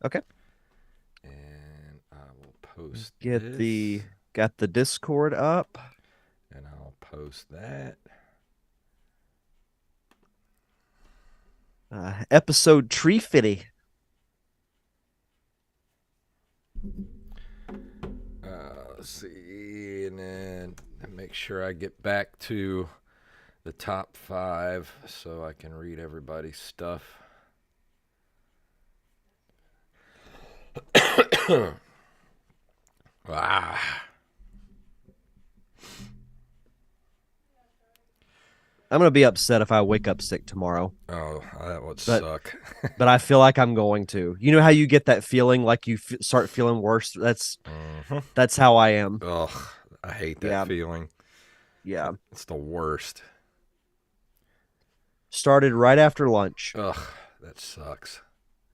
Okay. And I will post Get this, the got the Discord up. and I'll post that. Episode Tree Fitty. Let's see, and then make sure I get back to the top five so I can read everybody's stuff. Ah, I'm gonna be upset if I wake up sick tomorrow, oh, that would but suck. I feel like I'm going to. You know how you get that feeling like you start feeling worse? Hmm. That's how I am. Ugh, I hate that Yeah, feeling. yeah. It's the worst. Started right after lunch. Ugh, that sucks.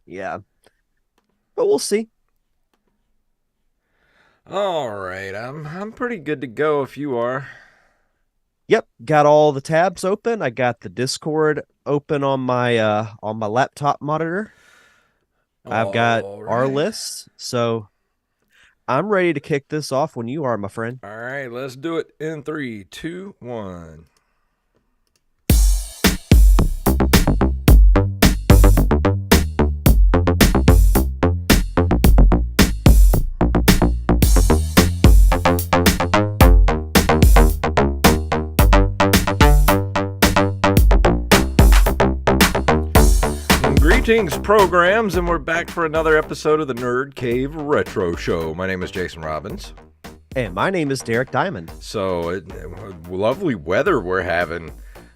Yeah, but we'll see. All right, I'm pretty good to go if you are. Yep, got all the tabs open. I got the Discord open on my laptop monitor. I've got All our right. list, so I'm ready to kick this off when you are, my friend. All right, let's do it in three, two, one. Greetings, programs, and we're back for another episode of the Nerd Cave Retro Show. My name is Jason Robbins. And my name is Derek Diamond. Lovely weather we're having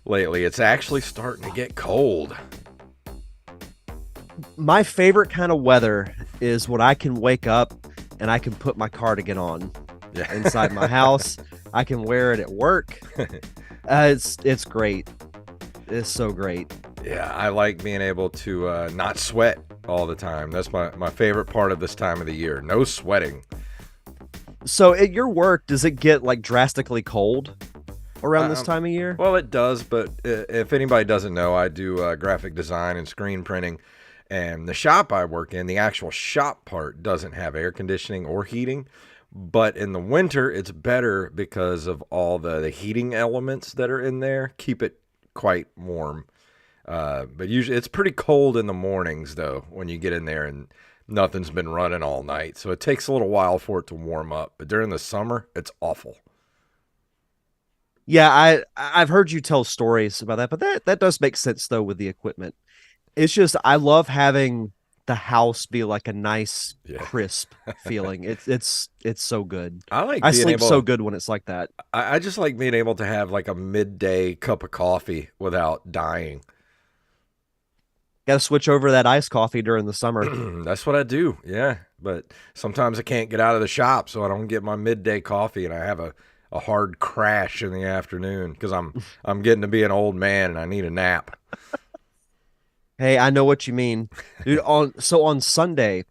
lately. It's actually starting to get cold. My favorite kind of weather is when I can wake up and I can put my cardigan on Yeah. inside my house. I can wear it at work. It's great. It's so great. Yeah, I like being able to not sweat all the time. That's my favorite part of this time of the year. No sweating. So at your work, does it get like drastically cold around this Um, time of year? well, it does, but if anybody doesn't know, I do graphic design and screen printing. And the shop I work in, the actual shop part, doesn't have air conditioning or heating. But in the winter, it's better because of all the heating elements that are in there. Keep it quite warm. But usually it's pretty cold in the mornings, though, when you get in there and nothing's been running all night. So it takes a little while for it to warm up. But during the summer, it's awful. Yeah, I've heard you tell stories about that, but that does make sense though with the equipment. It's just I love having the house be like a nice Yeah. crisp feeling. It's so good. I like I being sleep able so good when it's like that. I just like being able to have like a midday cup of coffee without dying. Got to switch over to that iced coffee during the summer. That's what I do. Yeah. But sometimes I can't get out of the shop, so I don't get my midday coffee and I have a hard crash in the afternoon because I'm getting to be an old man and I need a nap. Hey, I know what you mean. Dude, on Sunday,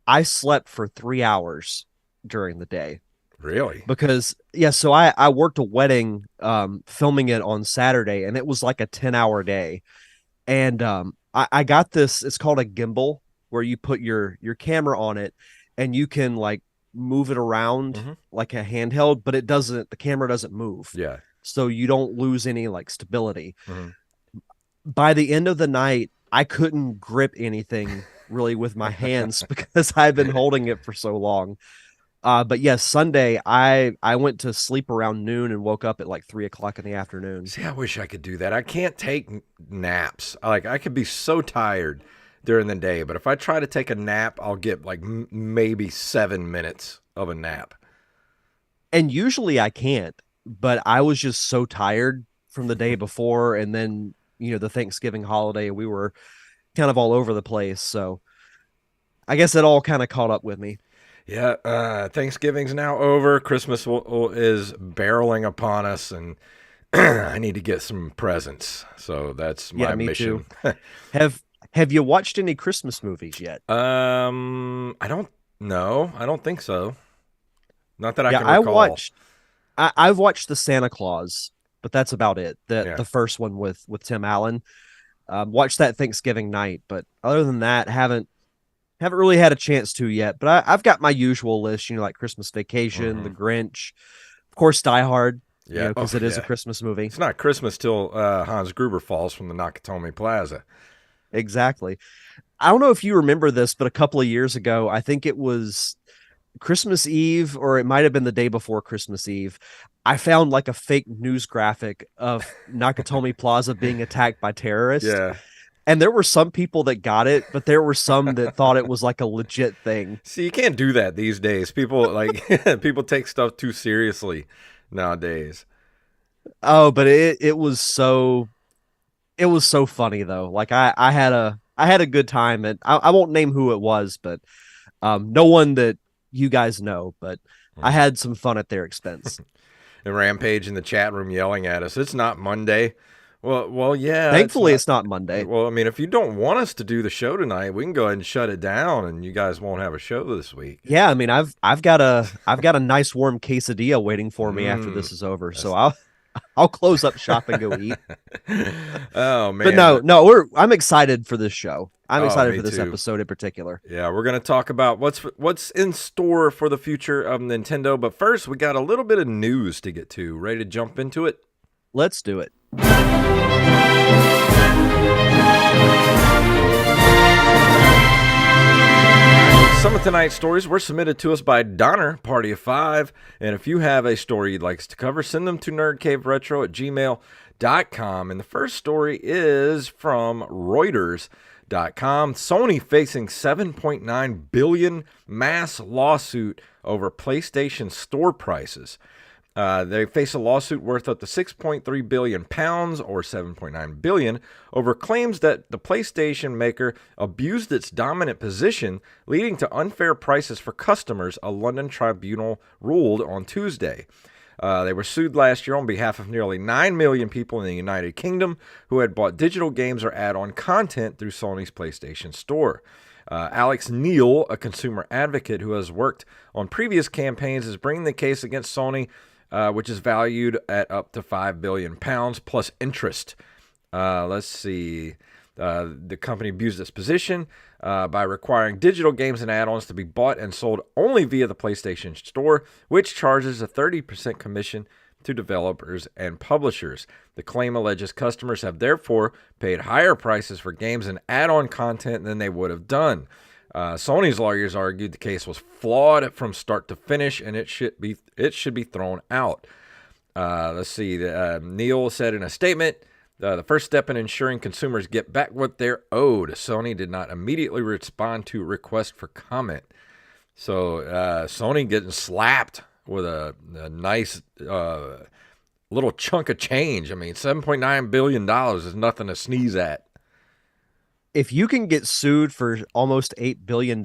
I slept for 3 hours during the day Really? because yeah, so I worked a wedding filming it on Saturday and it was like a 10-hour day. And I got this, it's called a gimbal where you put your camera on it and you can like move it around Hmm. like a handheld, but the camera doesn't move. Yeah. So you don't lose any like stability. Hmm. By the end of the night, I couldn't grip anything really with my hands because I've been holding it for so long. But yes, Sunday I went to sleep around noon and woke up at like 3 o'clock in the afternoon. See, I wish I could do that. I can't take naps. Like I could be so tired during the day, but if I try to take a nap, I'll get like maybe 7 minutes of a nap. And usually I can't, but I was just so tired from the day before, and then the Thanksgiving holiday, we were kind of all over the place. So I guess it all kind of caught up with me. Yeah, Thanksgiving's now over. Christmas is barreling upon us, and I need to get some presents. So that's Yeah, my me too. mission. Have Have you watched any Christmas movies yet? I don't know. I don't think so. Not that I Yeah, can recall. I've watched the Santa Claus, but that's about it. Yeah. The first one with Tim Allen. Watched that Thanksgiving night, but other than that, haven't. Haven't really had a chance to yet, but I've got my usual list, like Christmas Vacation, The Hmm. Grinch, of course, Die Hard, Yeah. Oh, because it is a yeah. Christmas movie. It's not Christmas till Hans Gruber falls from the Nakatomi Plaza. Exactly. I don't know if you remember this, but a couple of years ago, I think it was Christmas Eve, or it might have been the day before Christmas Eve. I found like a fake news graphic of Nakatomi Plaza being attacked by terrorists. Yeah. And there were some people that got it, but there were some that thought it was like a legit thing. See, you can't do that these days. People like people take stuff too seriously nowadays. Oh, but it was so funny though. Like I had a good time, and I won't name who it was, but no one that you guys know, but I Hmm. had some fun at their expense. And Rampage in the chat room yelling at us. It's not Monday. Well, yeah, it's Thankfully, not. it's not Monday. Well, I mean, if you don't want us to do the show tonight, we can go ahead and shut it down, and you guys won't have a show this week. Yeah, I mean, I've got a nice warm quesadilla waiting for me after Mm, this is over, so that's. I'll close up shop and go eat. Oh But man, no, but no, I'm excited for this show. I'm oh, excited me for this too. episode in particular. Yeah, we're gonna talk about what's in store for the future of Nintendo. But first, we got a little bit of news to get to. Ready to jump into it? Let's do it. Some of tonight's stories were submitted to us by Donner, Party of Five. And if you have a story you'd like us to cover, send them to nerdcaveretro@gmail.com. And the first story is from Reuters.com. Sony facing $7.9 billion mass lawsuit over PlayStation Store prices. They face a lawsuit worth up to 6.3 billion pounds, or 7.9 billion, over claims that the PlayStation maker abused its dominant position, leading to unfair prices for customers, a London tribunal ruled on Tuesday. They were sued last year on behalf of nearly 9 million people in the United Kingdom who had bought digital games or add-on content through Sony's PlayStation Store. Alex Neil, a consumer advocate who has worked on previous campaigns, is bringing the case against Sony, which is valued at up to £5 billion plus interest. Let's see. The company abused its position by requiring digital games and add-ons to be bought and sold only via the PlayStation Store, which charges a 30% commission to developers and publishers. The claim alleges customers have therefore paid higher prices for games and add-on content than they would have done. Sony's lawyers argued the case was flawed from start to finish, and it should be thrown out. Let's see. Neil said in a statement, the first step in ensuring consumers get back what they're owed. Sony did not immediately respond to request for comment. So Sony getting slapped with a nice little chunk of change. I mean, $7.9 billion is nothing to sneeze at. If you can get sued for almost $8 billion,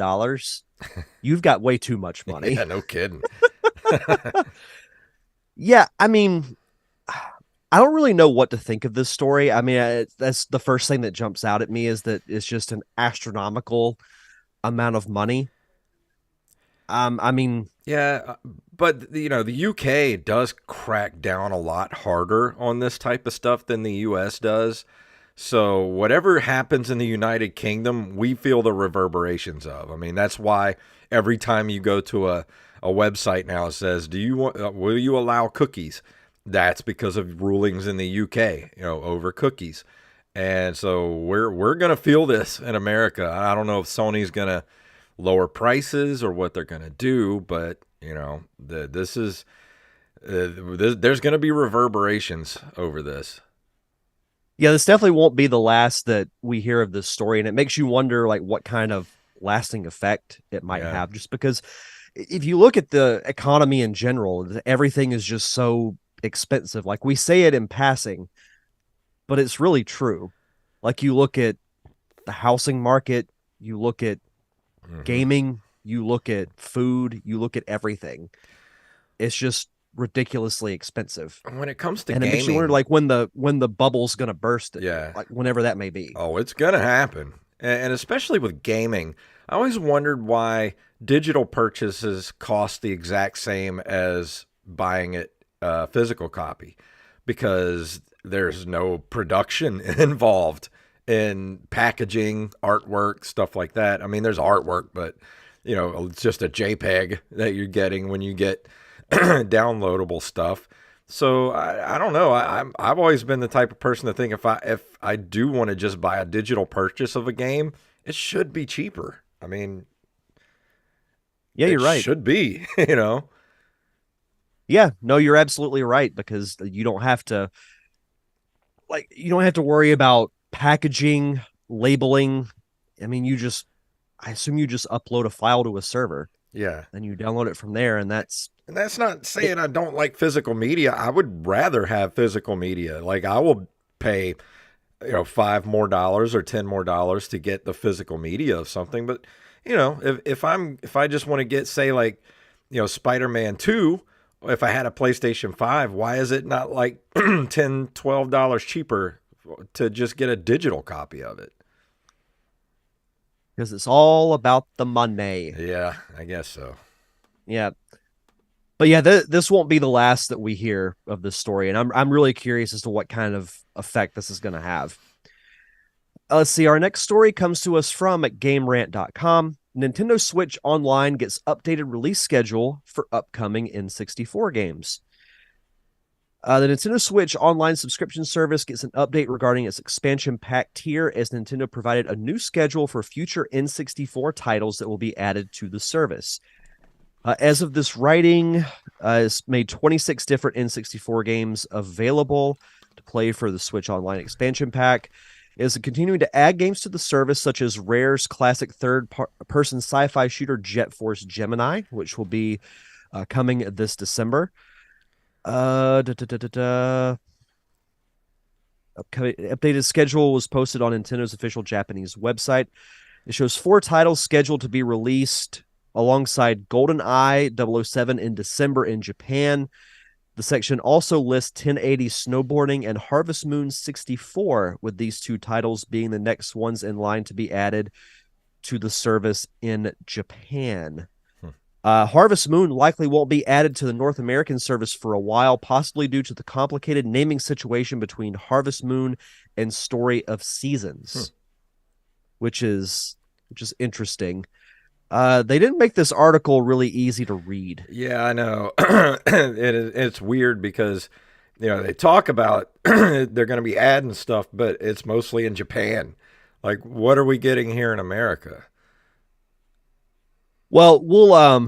you've got way too much money. Yeah, no kidding. Yeah, I mean, I don't really know what to think of this story. I mean, that's the first thing that jumps out at me is that it's just an astronomical amount of money. I mean, Yeah, but the UK does crack down a lot harder on this type of stuff than the US does. So whatever happens in the United Kingdom, we feel the reverberations of. I mean, that's why every time you go to a website now, it says, "Do you want? Will you allow cookies?" That's because of rulings in the UK, over cookies. And so we're gonna feel this in America. I don't know if Sony's gonna lower prices or what they're gonna do, but this is there's gonna be reverberations over this. yeah, this definitely won't be the last that we hear of this story, and it makes you wonder like what kind of lasting effect it might Yeah. have. Just because if you look at the economy in general, everything is just so expensive. Like we say it in passing, but it's really true. Like you look at the housing market, you look at Hmm. gaming, you look at food, you look at everything. It's just ridiculously expensive. When it comes to And it makes you wonder gaming, like when the bubble's gonna burst, yeah. like whenever that may be. Oh, it's gonna happen, and especially with gaming, I always wondered why digital purchases cost the exact same as buying it physical copy, because there's no production involved in packaging, artwork, stuff like that. I mean, there's artwork, but it's just a JPEG that you're getting when you get downloadable stuff. So I don't know. I've always been the type of person to think if I do want to just buy a digital purchase of a game, it should be cheaper. I mean, Yeah, it you're right. should be. Yeah, no, you're absolutely right because you don't have to worry about packaging, labeling. I mean, I assume you just upload a file to a server Yeah. and you download it from there, and that's And that's not it. saying I don't like physical media. I would rather have physical media. Like I will pay, $5 more or $10 more to get the physical media of something. But if I just want to get, say, like, Spider-Man 2, if I had a PlayStation 5, why is it not like $10, $12 cheaper to just get a digital copy of it? Because it's all about the money. Yeah, I guess so. Yeah, but yeah, this won't be the last that we hear of this story, and I'm really curious as to what kind of effect this is going to have. Let's see. Our next story comes to us from at GameRant.com. Nintendo Switch Online gets updated release schedule for upcoming N64 games. The Nintendo Switch Online subscription service gets an update regarding its expansion pack tier as Nintendo provided a new schedule for future N64 titles that will be added to the service. As of this writing, it's made 26 different N64 games available to play for the Switch Online expansion pack. It is continuing to add games to the service, such as Rare's classic third-person sci-fi shooter Jet Force Gemini, which will be coming this December. Updated schedule was posted on Nintendo's official Japanese website. It shows 4 titles scheduled to be released alongside GoldenEye 007 in December in Japan. The section also lists 1080 Snowboarding and Harvest Moon 64, with these 2 titles being the next ones in line to be added to the service in Japan. Harvest Moon likely won't be added to the North American service for a while, possibly due to the complicated naming situation between Harvest Moon and Story of Seasons, which is interesting. They didn't make this article really easy to read. Yeah, I know. It's weird because they talk about they're going to be adding stuff, but it's mostly in Japan. Like, what are we getting here in America? Well,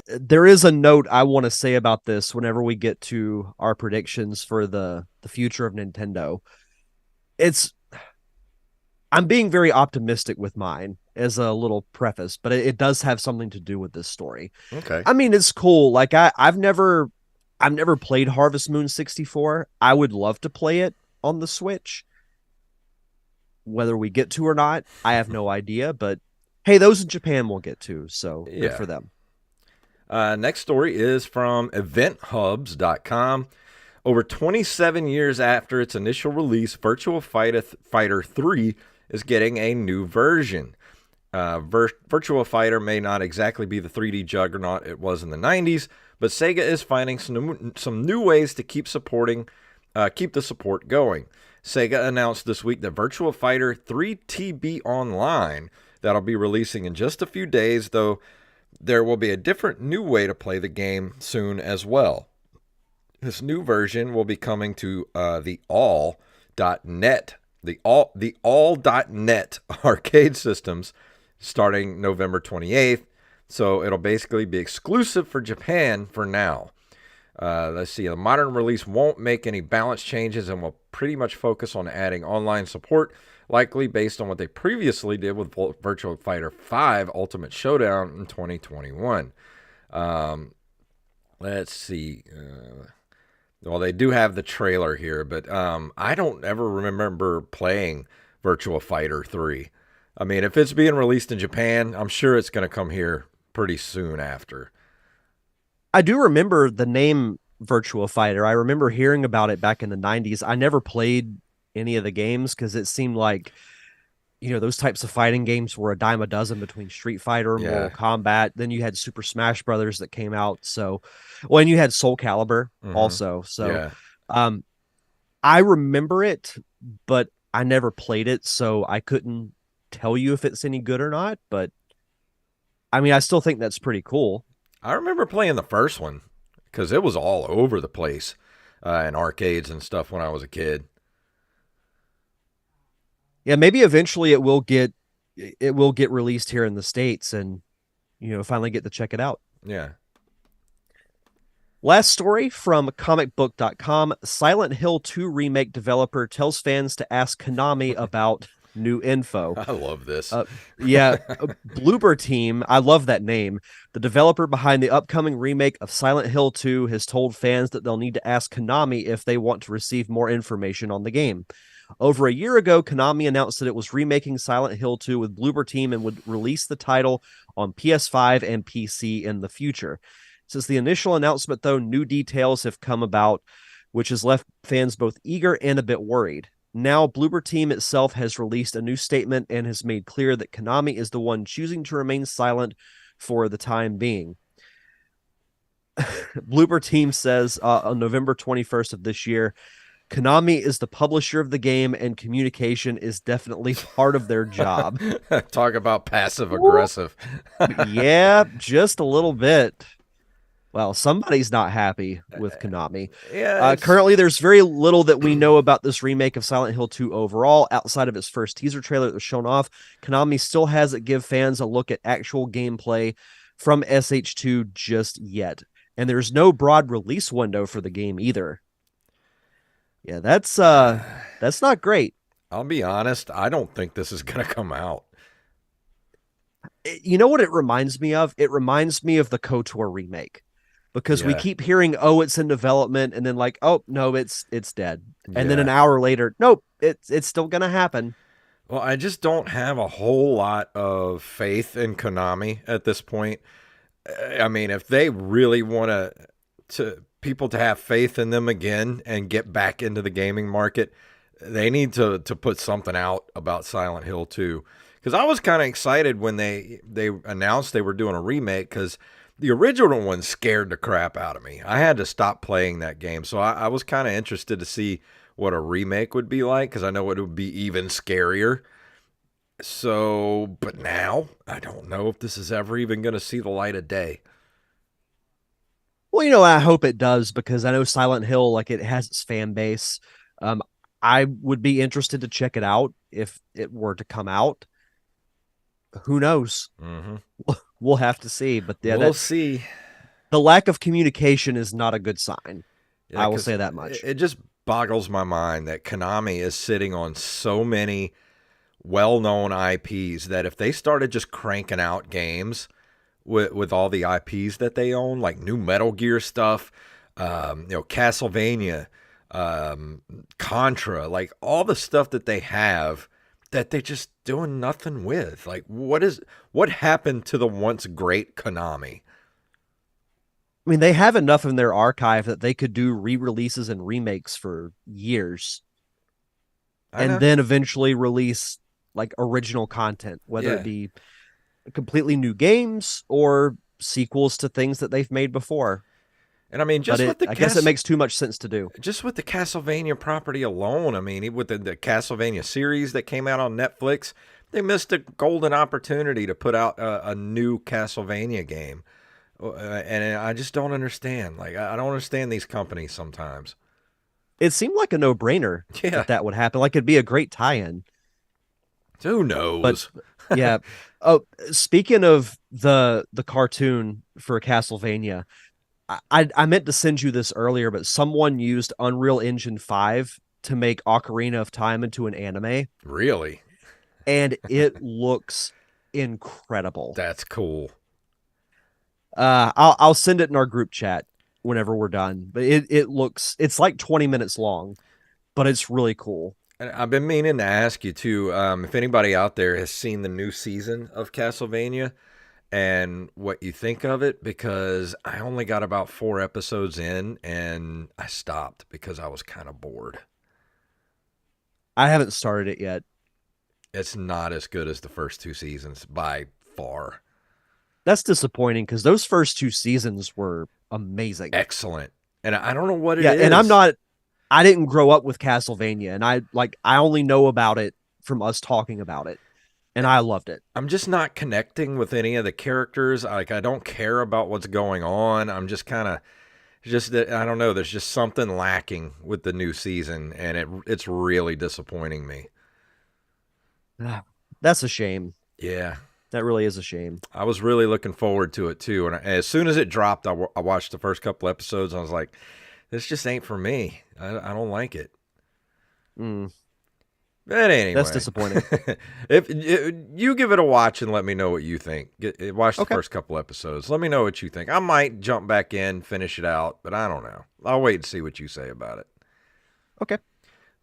there is a note I want to say about this whenever we get to our predictions for the future of Nintendo. It's I'm being very optimistic with mine as a little preface, but it does have something to do with this story. Okay. I mean, it's cool. Like I've never played Harvest Moon 64. I would love to play it on the Switch. Whether we get to or not, I have no idea, but hey, those in Japan will get to, so good Yeah. for them. Next story is from eventhubs.com. Over 27 years after its initial release, Virtua Fighter 3 is getting a new version. Virtua Fighter may not exactly be the 3D juggernaut it was in the 90s, but Sega is finding some new ways to keep the support going. Sega announced this week that Virtua Fighter 3 TB Online that'll be releasing in just a few days, though there will be a different new way to play the game soon as well. This new version will be coming to the all.net, the all.net arcade systems starting November 28th. So it'll basically be exclusive for Japan for now. Let's see. The modern release won't make any balance changes and will pretty much focus on adding online support, likely based on what they previously did with Virtua Fighter 5 Ultimate Showdown in 2021. Let's see. Well, they do have the trailer here, but I don't ever remember playing Virtua Fighter 3. I mean, if it's being released in Japan, I'm sure it's going to come here pretty soon after. I do remember the name Virtua Fighter. I remember hearing about it back in the 90s. I never played any of the games because it seemed like, those types of fighting games were a dime a dozen between Street Fighter and Yeah. Mortal Kombat. Then you had Super Smash Brothers that came out. So, well, and you had Soul Calibur Mm-hmm. also. So, Yeah. I remember it, but I never played it, so I couldn't tell you if it's any good or not. But I mean, I still think that's pretty cool. I remember playing the first one because it was all over the place in arcades and stuff when I was a kid. Yeah, maybe eventually it will get released here in the States and finally get to check it out. Yeah. Last story from comicbook.com. Silent Hill 2 remake developer tells fans to ask Konami about new info. I love this. Uh, yeah, Bloober Team, I love that name. The developer behind the upcoming remake of Silent Hill 2 has told fans that they'll need to ask Konami if they want to receive more information on the game. Over a year ago, Konami announced that it was remaking Silent Hill 2 with Bloober Team and would release the title on PS5 and PC in the future. Since the initial announcement, though, new details have come about, which has left fans both eager and a bit worried. Now, Bloober Team itself has released a new statement and has made clear that Konami is the one choosing to remain silent for the time being. Bloober Team says on November 21st of this year, Konami is the publisher of the game and communication is definitely part of their job. Talk about passive aggressive. Yeah, just a little bit. Well, somebody's not happy with Konami. Yeah, it's Currently, there's very little that we know about this remake of Silent Hill 2 overall, outside of its first teaser trailer that was shown off. Konami still hasn't give fans a look at actual gameplay from SH2 just yet. And there's no broad release window for the game either. Yeah, that's not great. I'll be honest, I don't think this is going to come out. You know what it reminds me of? It reminds me of the KOTOR remake. Because we Yeah. keep hearing, oh, it's in development, and then like, oh no, it's dead. And then an Yeah. hour later, nope, it's still gonna happen. Well, I just don't have a whole lot of faith in Konami at this point. I mean, if they really want to people to have faith in them again and get back into the gaming market, they need to put something out about Silent Hill 2. Because I was kind of excited when they announced they were doing a remake because the original one scared the crap out of me. I had to stop playing that game. So I was kind of interested to see what a remake would be like because I know it would be even scarier. So, but now I don't know if this is ever even going to see the light of day. Well, I hope it does because I know Silent Hill, like it has its fan base. Um, I would be interested to check it out if it were to come out. Who knows? Mm-hmm. We'll have to see. But yeah, We'll that see. the lack of communication is not a good sign. Yeah, I will because say that much. it just boggles my mind that Konami is sitting on so many well-known IPs that if they started just cranking out games with all the IPs that they own, like new Metal Gear stuff, Castlevania, Contra, like all the stuff that they have that they're just doing nothing with. Like, what happened to the once great Konami? I mean, they have enough in their archive that they could do re-releases and remakes for years I and know. then eventually release like original content, whether it Yeah. be completely new games or sequels to things that they've made before. And I mean, But I guess it makes too much sense to do. just with the Castlevania property alone, I mean, with the Castlevania series that came out on Netflix, they missed a golden opportunity to put out a new Castlevania game. And I just don't understand. Like, I don't understand these companies sometimes. It seemed like a no-brainer Yeah. that would happen. Like it'd be a great tie-in. Who But knows? yeah. Oh, speaking of the cartoon for Castlevania, I meant to send you this earlier, but someone used Unreal Engine 5 to make Ocarina of Time into an anime, Really? and it looks incredible. That's cool. I'll send it in our group chat whenever we're done. But it's like 20 minutes long, but it's really cool. And I've been meaning to ask you too, if anybody out there has seen the new season of Castlevania and what you think of it, because I only got about 4 episodes in and I stopped because I was kind of bored. I haven't started it yet. It's not as good as the first 2 seasons by far. That's disappointing because those first two seasons were amazing. Excellent. And I don't know what it Yeah, is. and I didn't grow up with Castlevania, and I only know about it from us talking about it, and I loved it. I'm just not connecting with any of the characters. Like I don't care about what's going on. I'm just kind of just I don't know. There's just something lacking with the new season, and it's really disappointing me. That's a shame. Yeah, That really is a shame. I was really looking forward to it too. And as soon as it dropped, I watched the first couple episodes. And I was like, this just ain't for me. I don't like it. Mm, But that's anyway, disappointing. if you give it a watch and let me know what you think. Watch the Okay. first couple episodes. Let me know what you think. I might jump back in, finish it out, but I don't know. I'll wait and see what you say about it. Okay.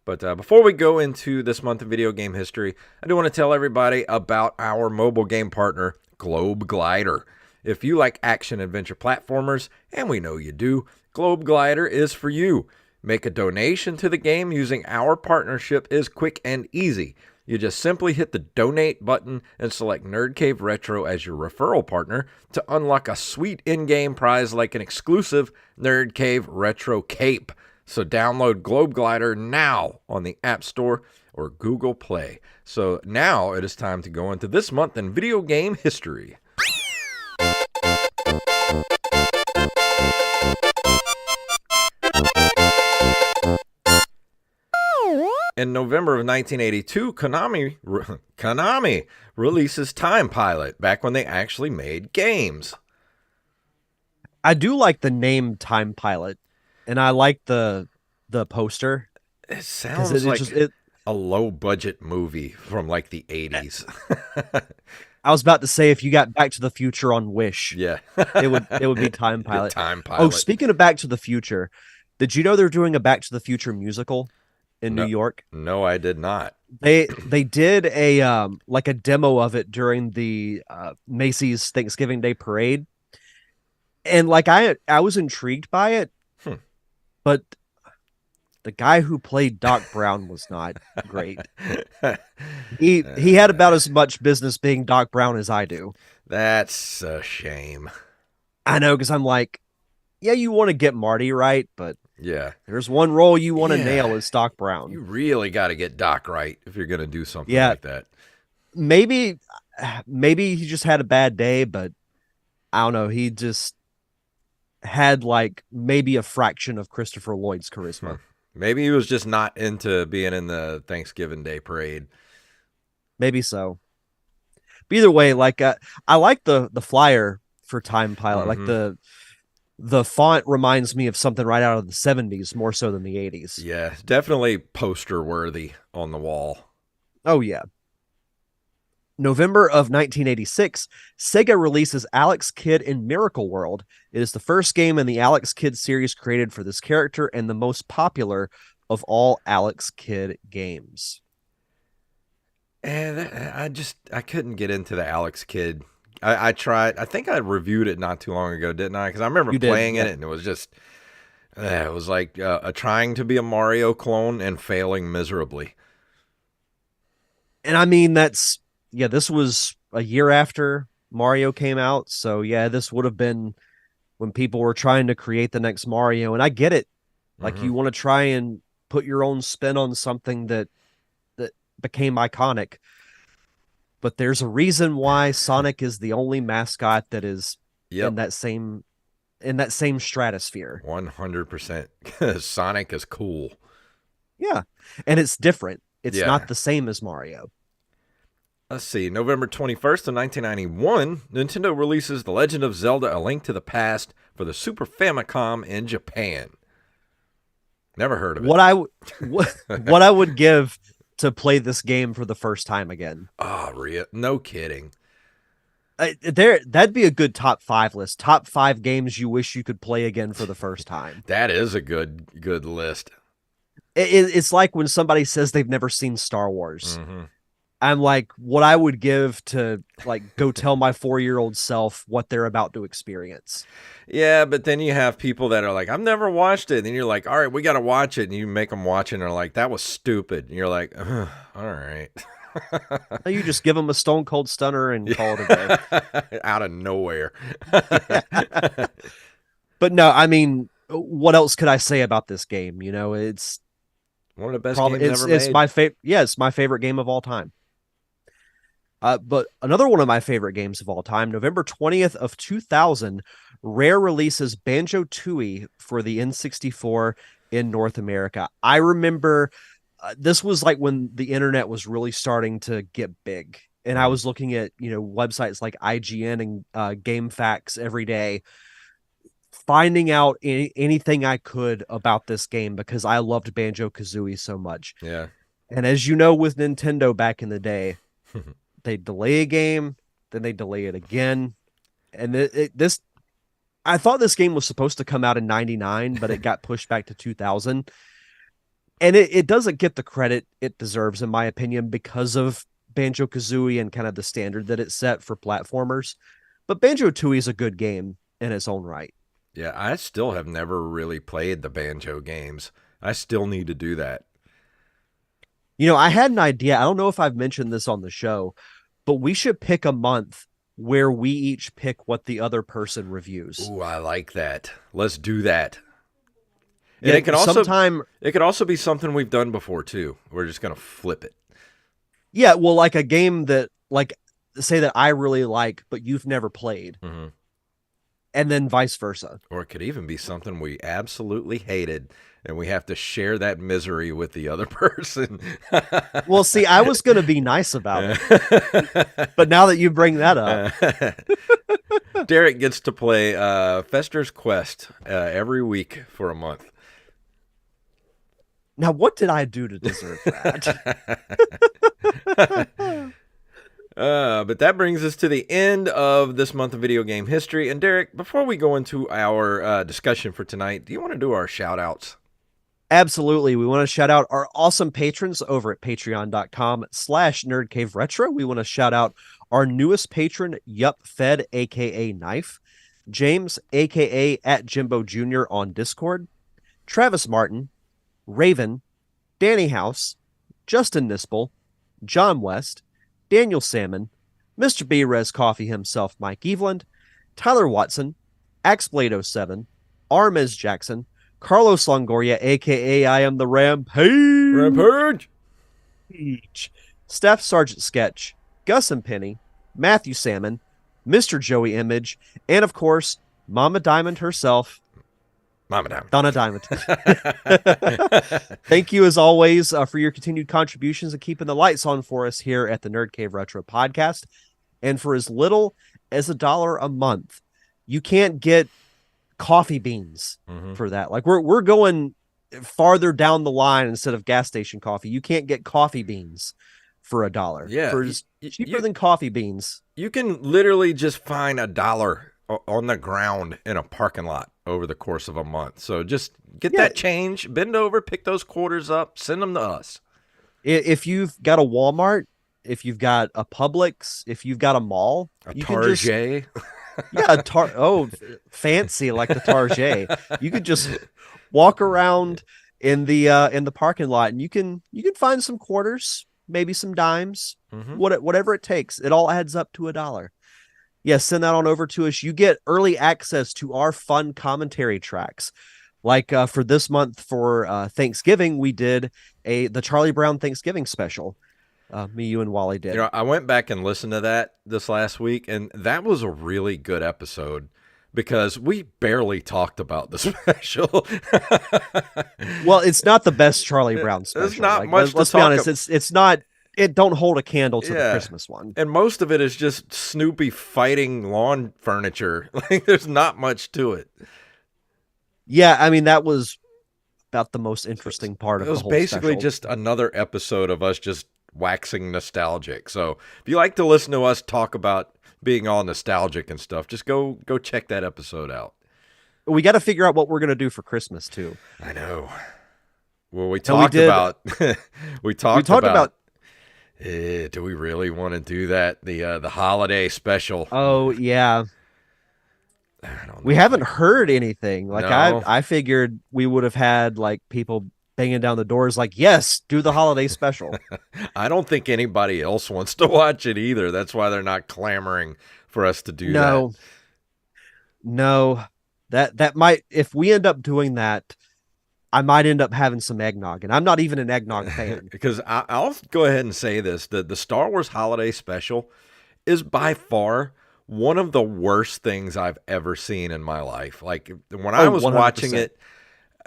But before we go into this month of video game history, I do want to tell everybody about our mobile game partner, Globe Glider. If you like action adventure platformers, and we know you do, Globe Glider is for you. Make a donation to the game using our partnership is quick and easy. You just simply hit the donate button and select Nerd Cave Retro as your referral partner to unlock a sweet in-game prize like an exclusive Nerd Cave Retro cape. So download Globe Glider now on the App Store or Google Play. So now it is time to go into this month in video game history. In November of 1982, Konami releases Time Pilot, back when they actually made games. I do like the name Time Pilot, and I like the poster It because sounds it just like it. a low budget movie from like the 80s. I was about to say if you got Back to the Future on Wish, Yeah. it would be Time Get Pilot. Time Oh, Pilot. speaking of Back to the Future, did you know they're doing a Back to the Future musical in New No, York? no, I did not. They did a like a demo of it during the Macy's Thanksgiving Day parade, and like I was intrigued by it, Hmm. but the guy who played Doc Brown was not great. He had about as much business being Doc Brown as I do. That's a shame. I know because I'm like, yeah, you want to get Marty right, but Yeah. there's one role you want to Yeah. nail is Doc You Brown. really got to get Doc right if you're going to do something Yeah, like that. maybe maybe he just had a bad day, but I don't know. He just had like maybe a fraction of Christopher Lloyd's Hmm. charisma. Maybe he was just not into being in the Thanksgiving Day parade. Maybe so. But either way, like I like the flyer for Time Pilot. Like Mm-hmm. the font reminds me of something right out of the 70s more so than the 80s. Yeah, definitely poster worthy on the wall. Oh yeah. November of 1986, Sega releases Alex Kidd in Miracle World. It is the first game in the Alex Kidd series created for this character and the most popular of all Alex Kidd games. And I couldn't get into the Alex Kidd. I tried. I think I reviewed it not too long ago, didn't I? Because I remember You did, playing in yeah. it, and it was just it was like trying to be a Mario clone and failing miserably. And I mean, that's, yeah, this was a year after Mario came out. So, yeah, this would have been when people were trying to create the next Mario. And I get it. Like, Hmm. you want to try and put your own spin on something that became iconic. But there's a reason why Sonic is the only mascot that is Yep, in that same stratosphere. 100%. Sonic is cool. Yeah. And it's different. It's Yeah. not the same as Mario. Let's see. November 21st of 1991, Nintendo releases The Legend of Zelda: A Link to the Past for the Super Famicom in Japan. Never heard of it. What I would give to play this game for the first time again. Oh, real? No kidding. That'd be a good top 5 list. Top 5 games you wish you could play again for the first time. That is a good list. It's like when somebody says they've never seen Star Wars. Hmm. I'm like, what I would give to like go tell my 4-year-old self what they're about to experience. Yeah, but then you have people that are like, I've never watched it. And then you're like, all right, we got to watch it. And you make them watch it and they're like, that was stupid. And you're like, all right. You just give them a Stone Cold Stunner and call it a Out of nowhere. day. But no, I mean, what else could I say about this game? You know, it's One of the best probably games ever it's made. my favorite. Yeah, it's my favorite game of all time. But another one of my favorite games of all time, November 20th of 2000, Rare releases Banjo Tooie for the N64 in North America. I remember this was like when the internet was really starting to get big. And I Mm-hmm. was looking at, websites like IGN and Game Facts every day, finding out anything I could about this game because I loved Banjo Kazooie so much. Yeah. And as you know, with Nintendo back in the day, they delay a game, then they delay it again. And this, I thought this game was supposed to come out in 99, but it got pushed back to 2000. And it doesn't get the credit it deserves, in my opinion, because of Banjo Kazooie and kind of the standard that it set for platformers. But Banjo Tooie is a good game in its own right. Yeah, I still have never really played the Banjo games. I still need to do that. I had an idea. I don't know if I've mentioned this on the show, but we should pick a month where we each pick what the other person reviews. Ooh, I like that. Let's do that. And Yeah, sometime. it could also be something we've done before too. We're just gonna flip it. Yeah, well, like a game that, like, say that I really like, but you've never played, Mm-hmm. and then vice versa. Or it could even be something we absolutely hated, and we have to share that misery with the other person. Well, see, I was going to be nice about it, but now that you bring that up, Derek gets to play Fester's Quest every week for a month. now what did I do to deserve that? But that brings us to the end of this month of video game history. And Derek, before we go into our discussion for tonight, do you want to do our shout outs? Absolutely. We want to shout out our awesome patrons over at patreon.com/nerdcaveretro. We want to shout out our newest patron, Yup Fed, aka Knife, James, aka at Jimbo Jr. on Discord, Travis Martin, Raven, Danny House, Justin Nispel, John West, Daniel Salmon, Mr. B. Res Coffee himself, Mike Eveland, Tyler Watson, Axblade07, Armez Jackson, Carlos Longoria, aka I am the Rampage! Staff Sergeant Sketch, Gus and Penny, Matthew Salmon, Mr. Joey Image, and of course, Mama Diamond herself, Mama Diamond. Donna Diamond. Thank you, as always, for your continued contributions and keeping the lights on for us here at the Nerd Cave Retro Podcast. And for as little as $1 a month, you can't get coffee beans for that. Like we're going farther down the line instead of gas station coffee. You can't get coffee beans for $1. Yeah, for cheaper than coffee beans. You can literally just find $1 on the ground in a parking lot over the course of a month. So just get that change, bend over, pick those quarters up, send them to us. If you've got a Walmart, if you've got a Publix, if you've got a mall, A you Target. yeah, fancy like the Target. You could just walk around in the parking lot, and you can find some quarters, maybe some dimes, whatever it takes. It all adds up to $1. Yeah, send that on over to us. You get early access to our fun commentary tracks. Like for this month for Thanksgiving, we did the Charlie Brown Thanksgiving special. Me, you, and Wally did. I went back and listened to that this last week, and that was a really good episode because we barely talked about the special. Well, it's not the best Charlie Brown special. There's not much. Let's be honest. It's not. It don't hold a candle to the Christmas one. And most of it is just Snoopy fighting lawn furniture. Like there's not much to it. Yeah, I mean that was about the most interesting part of the whole. It was basically special. Just another episode of us just waxing nostalgic. So if you like to listen to us talk about being all nostalgic and stuff, just go check that episode out. We got to figure out what we're gonna do for Christmas too. I know. Well, we talked about we talked about do we really want to do that? The holiday special. Oh yeah. We haven't heard anything. Like no. I figured we would have had like people banging down the doors like, yes, do the holiday special. I don't think anybody else wants to watch it either. That's why they're not clamoring for us to do that. No, That might, if we end up doing that, I might end up having some eggnog, and I'm not even an eggnog fan. Because I'll go ahead and say this: the Star Wars Holiday Special is by far one of the worst things I've ever seen in my life. Like when I Oh, was watching 100%. it,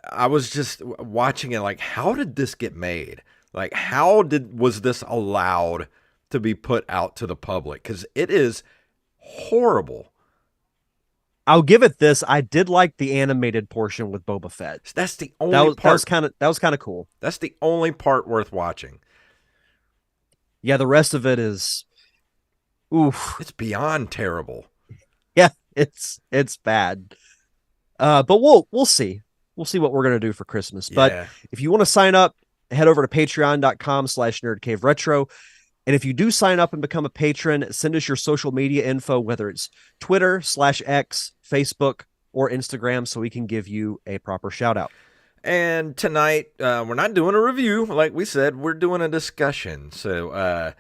I was just watching it like, how did this get made? Like, how did was this allowed to be put out to the public? Because it is horrible. I'll give it this. I did like the animated portion with Boba Fett. That's the That only was that was part. kind of that was kind of cool. That's the only part worth watching. Yeah, the rest of it is oof. It's beyond terrible. Yeah, it's bad. But we'll see. We'll see what we're gonna do for Christmas. But Yeah. if you want to sign up, head over to patreon.com/nerdcaveretro. And if you do sign up and become a patron, send us your social media info, whether it's Twitter/X, Facebook, or Instagram, so we can give you a proper shout out. And tonight, we're not doing a review. Like we said, we're doing a discussion. So,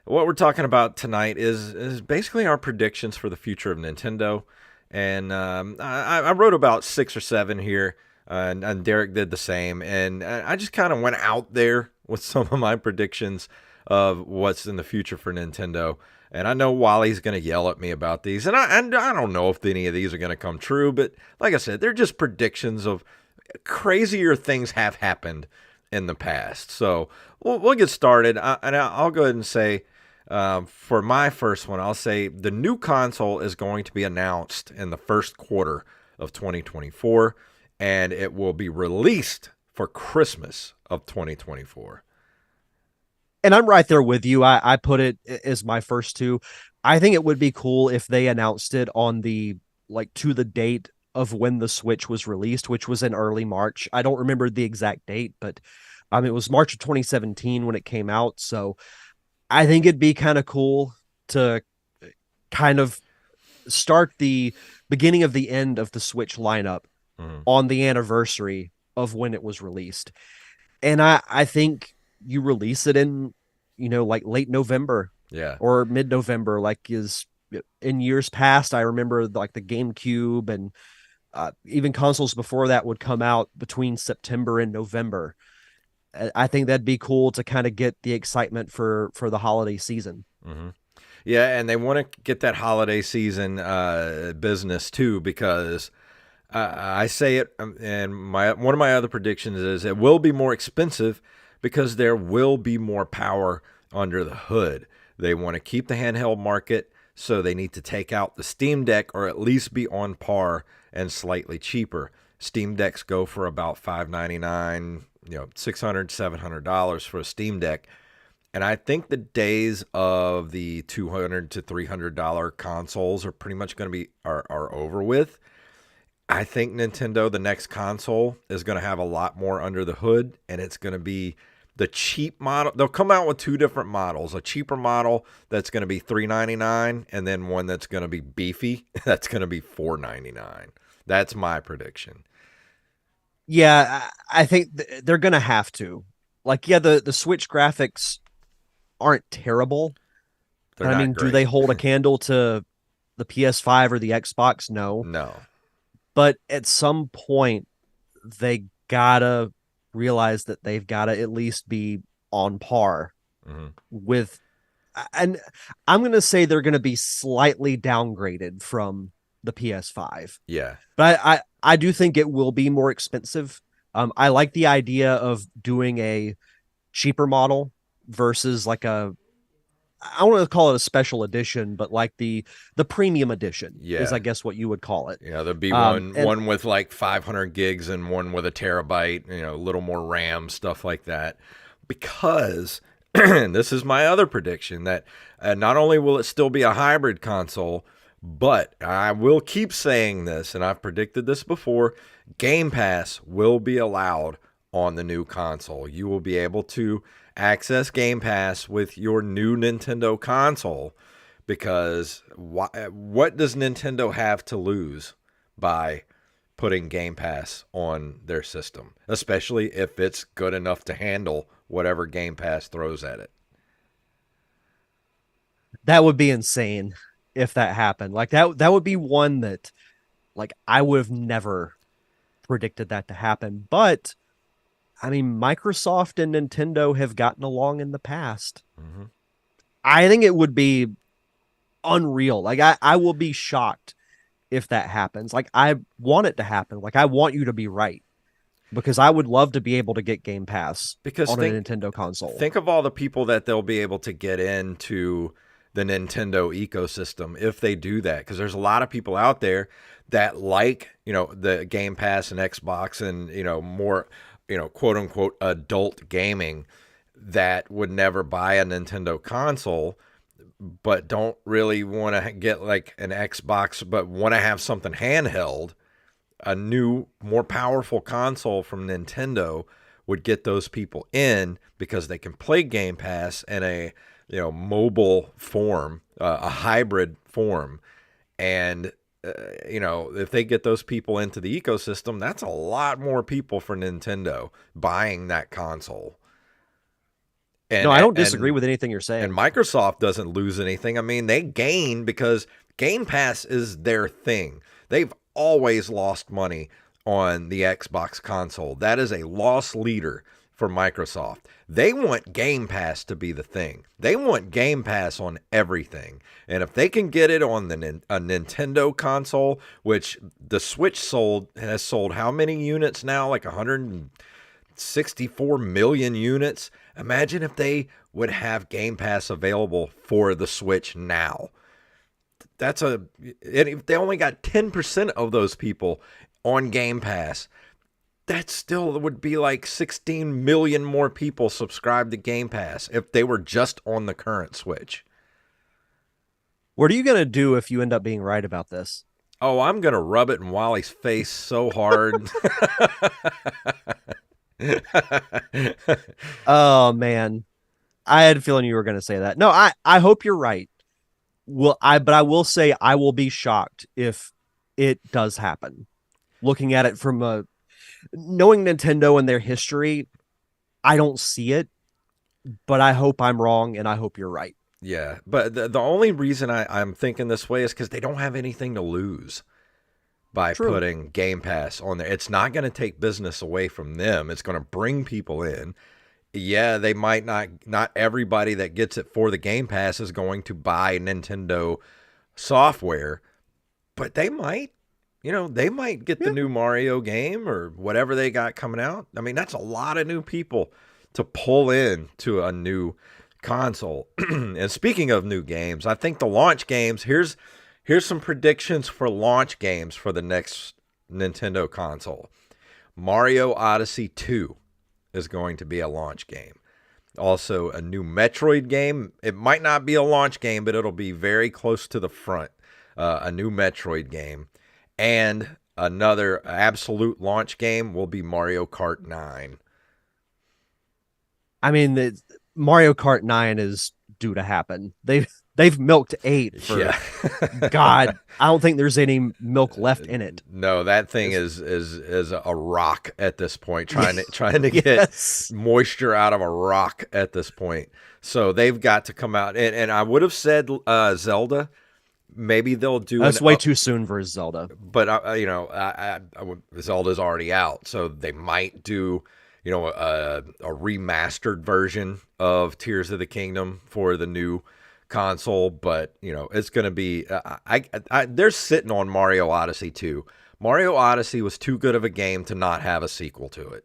what we're talking about tonight is basically our predictions for the future of Nintendo. And I wrote about 6 or 7 here, and Derek did the same. And I just kind of went out there with some of my predictions of what's in the future for Nintendo. And I know Wally's going to yell at me about these. And I don't know if any of these are going to come true. But like I said, they're just predictions of crazier things have happened in the past. So we'll get started. And I'll go ahead and say, for my first one, I'll say the new console is going to be announced in the first quarter of 2024, and it will be released for Christmas of 2024. And I'm right there with you. I put it as my first two. I think it would be cool if they announced it on the like to the date of when the Switch was released, which was in early March. I don't remember the exact date, but it was March of 2017 when it came out. So I think it'd be kind of cool to kind of start the beginning of the end of the Switch lineup Mm-hmm. on the anniversary of when it was released. And I think you release it in, like late November Yeah. or mid-November, like is in years past. I remember like the GameCube and even consoles before that would come out between September and November. I think that'd be cool to kind of get the excitement for the holiday season. Mm-hmm. Yeah, and they want to get that holiday season business too, because I say it, and one of my other predictions is it will be more expensive because there will be more power under the hood. They want to keep the handheld market, so they need to take out the Steam Deck or at least be on par and slightly cheaper. Steam Decks go for about $599, $600, $700 for a Steam Deck. And I think the days of the $200 to $300 consoles are pretty much going to be are over with. I think Nintendo, the next console, is going to have a lot more under the hood, and it's going to be the cheap model. They'll come out with two different models: a cheaper model that's going to be $399, and then one that's going to be beefy that's going to be $499. That's my prediction. Yeah, I think they're gonna have to. Like, yeah, the Switch graphics aren't terrible, They're but I not mean, do they great. hold a candle to the PS5 or the Xbox? No. No. But at some point, they gotta realize that they've gotta at least be on par Hmm. with, and I'm gonna say they're gonna be slightly downgraded from the PS5. Yeah. But I do think it will be more expensive. I like the idea of doing a cheaper model versus like a, I want to call it a special edition, but like the premium edition is, I Yeah. guess, what you would call it. There'll be one And one with like 500 gigs and one with a terabyte, a little more RAM, stuff like that. Because this is my other prediction that not only will it still be a hybrid console, but I will keep saying this, and I've predicted this before, Game Pass will be allowed on the new console. You will be able to access Game Pass with your new Nintendo console, because what does Nintendo have to lose by putting Game Pass on their system, especially if it's good enough to handle whatever Game Pass throws at it? that would be insane if that happened. Like that would be one that, Like I would have never predicted that to happen. But I mean, Microsoft and Nintendo have gotten along in the past. Mm-hmm. I think it would be unreal. Like I will be shocked if that happens. Like I want it to happen. Like I want you to be right because I would love to be able to get Game Pass Because on a Nintendo console. think of all the people that they'll be able to get into the Nintendo ecosystem if they do that. Because there's a lot of people out there that like, the Game Pass and Xbox and, more, quote unquote adult gaming that would never buy a Nintendo console but don't really want to get like an Xbox but want to have something handheld. A new, more powerful console from Nintendo would get those people in because they can play Game Pass in a mobile form, a hybrid form, and if they get those people into the ecosystem, that's a lot more people for Nintendo buying that console. No, And I don't disagree and with anything you're and saying. Microsoft doesn't lose anything. I mean, they gain because Game Pass is their thing. They've always lost money on the Xbox console. That is a loss leader for Microsoft. They want Game Pass to be the thing. They want Game Pass on everything. And if they can get it on a Nintendo console, which the Switch has sold how many units now? Like 164 million units. Imagine if they would have Game Pass available for the Switch now. If they only got 10% of those people on Game Pass, that still would be like 16 million more people subscribed to Game Pass if they were just on the current Switch. What are you going to do if you end up being right about this? Oh, I'm going to rub it in Wally's face so hard. Oh man, I had a feeling you were going to say that. No, I hope you're right. But I will say I will be shocked if it does happen. Looking at it from a knowing Nintendo and their history, I don't see it, but I hope I'm wrong and I hope you're right. Yeah, but the only reason I'm thinking this way is because they don't have anything to lose by True. putting Game Pass on there. It's not going to take business away from them. It's going to bring people in. Yeah, they might not everybody that gets it for the Game Pass is going to buy Nintendo software, but they might get the Yeah. new Mario game or whatever they got coming out. I mean, that's a lot of new people to pull in to a new console. And speaking of new games, I think the launch games, here's some predictions for launch games for the next Nintendo console. Mario Odyssey 2 is going to be a launch game. Also, a new Metroid game. It might not be a launch game, but it'll be very close to the front. A new Metroid game. And another absolute launch game will be Mario Kart 9. I mean, Mario Kart 9 is due to happen. They've milked 8 for Yeah. God. I don't think there's any milk left in it. No, that thing is a rock at this point, trying to get Yes. moisture out of a rock at this point. So they've got to come out, and I would have said Zelda. Maybe they'll do That's way too soon for Zelda. but Zelda's already out, so they might do a remastered version of Tears of the Kingdom for the new console. But it's going to be they're sitting on Mario Odyssey 2. Mario Odyssey was too good of a game to not have a sequel to it.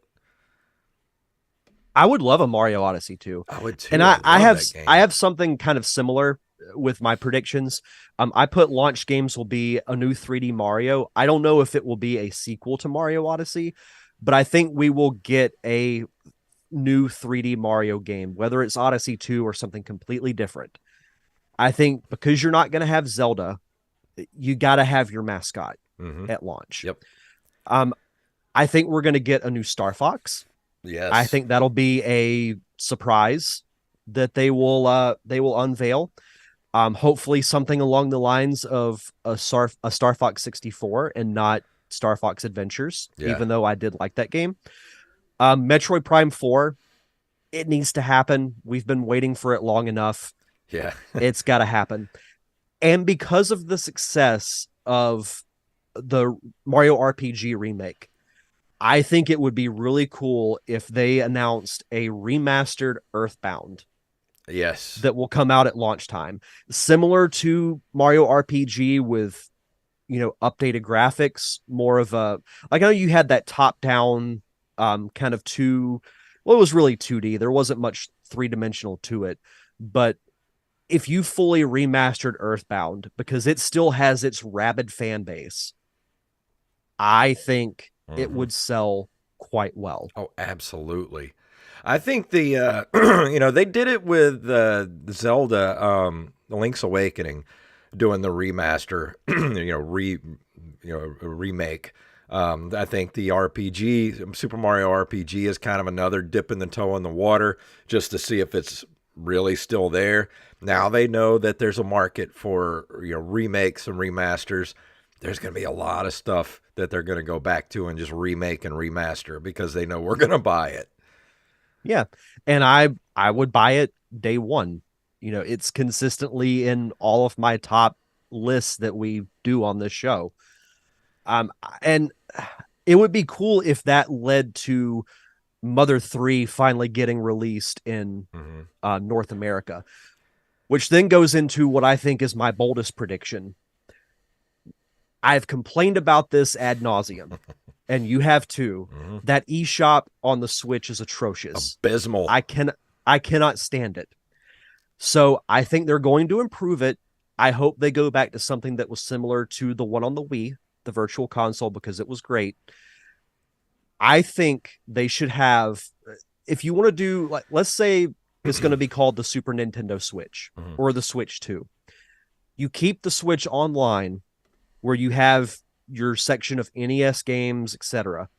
I would love a Mario Odyssey too. I would too. And I love that game. I have something kind of similar with my predictions. I put launch games will be a new 3D Mario. I don't know if it will be a sequel to Mario Odyssey, but I think we will get a new 3D Mario game, whether it's Odyssey 2 or something completely different. I think because you're not going to have Zelda, you got to have your mascot Mm-hmm. at launch. Yep. Um, I think we're going to get a new Star Fox. I Yes. think that'll be a surprise that they will unveil. Hopefully something along the lines of a Star Fox 64 and not Star Fox Adventures, Yeah. even though I did like that game. Metroid Prime 4, it needs to happen. We've been waiting for it long enough. Yeah. It's got to happen. And because of the success of the Mario RPG remake. I think it would be really cool if they announced a remastered Earthbound Yes. that will come out at launch time, similar to Mario RPG with updated graphics, more of a like I know you had that top down kind of well, it was really 2D. There wasn't much three-dimensional to it, but if you fully remastered Earthbound because it still has its rabid fan base, I think it Hmm. would sell quite well. Oh, absolutely. I think the they did it with Zelda, Link's Awakening, doing the remaster, remake. I think the RPG, Super Mario RPG, is kind of another dipping the toe in the water just to see if it's really still there. Now they know that there's a market for remakes and remasters. There's going to be a lot of stuff that they're going to go back to and just remake and remaster because they know we're going to buy it. Yeah. And I would buy it day one. It's consistently in all of my top lists that we do on this show. And it would be cool if that led to Mother 3 finally getting released in Hmm. North America, which then goes into what I think is my boldest prediction. I've complained about this ad nauseum, and you have too. Hmm. That eShop on the Switch is atrocious. Abysmal. I can I cannot stand it. So I think they're going to improve it. I hope they go back to something that was similar to the one on the Wii, the Virtual Console, because it was great. I think they should have, if you want to do, like, let's say it's going to be called the Super Nintendo Switch Hmm. or the Switch 2. You keep the Switch online where you have your section of NES games, etc.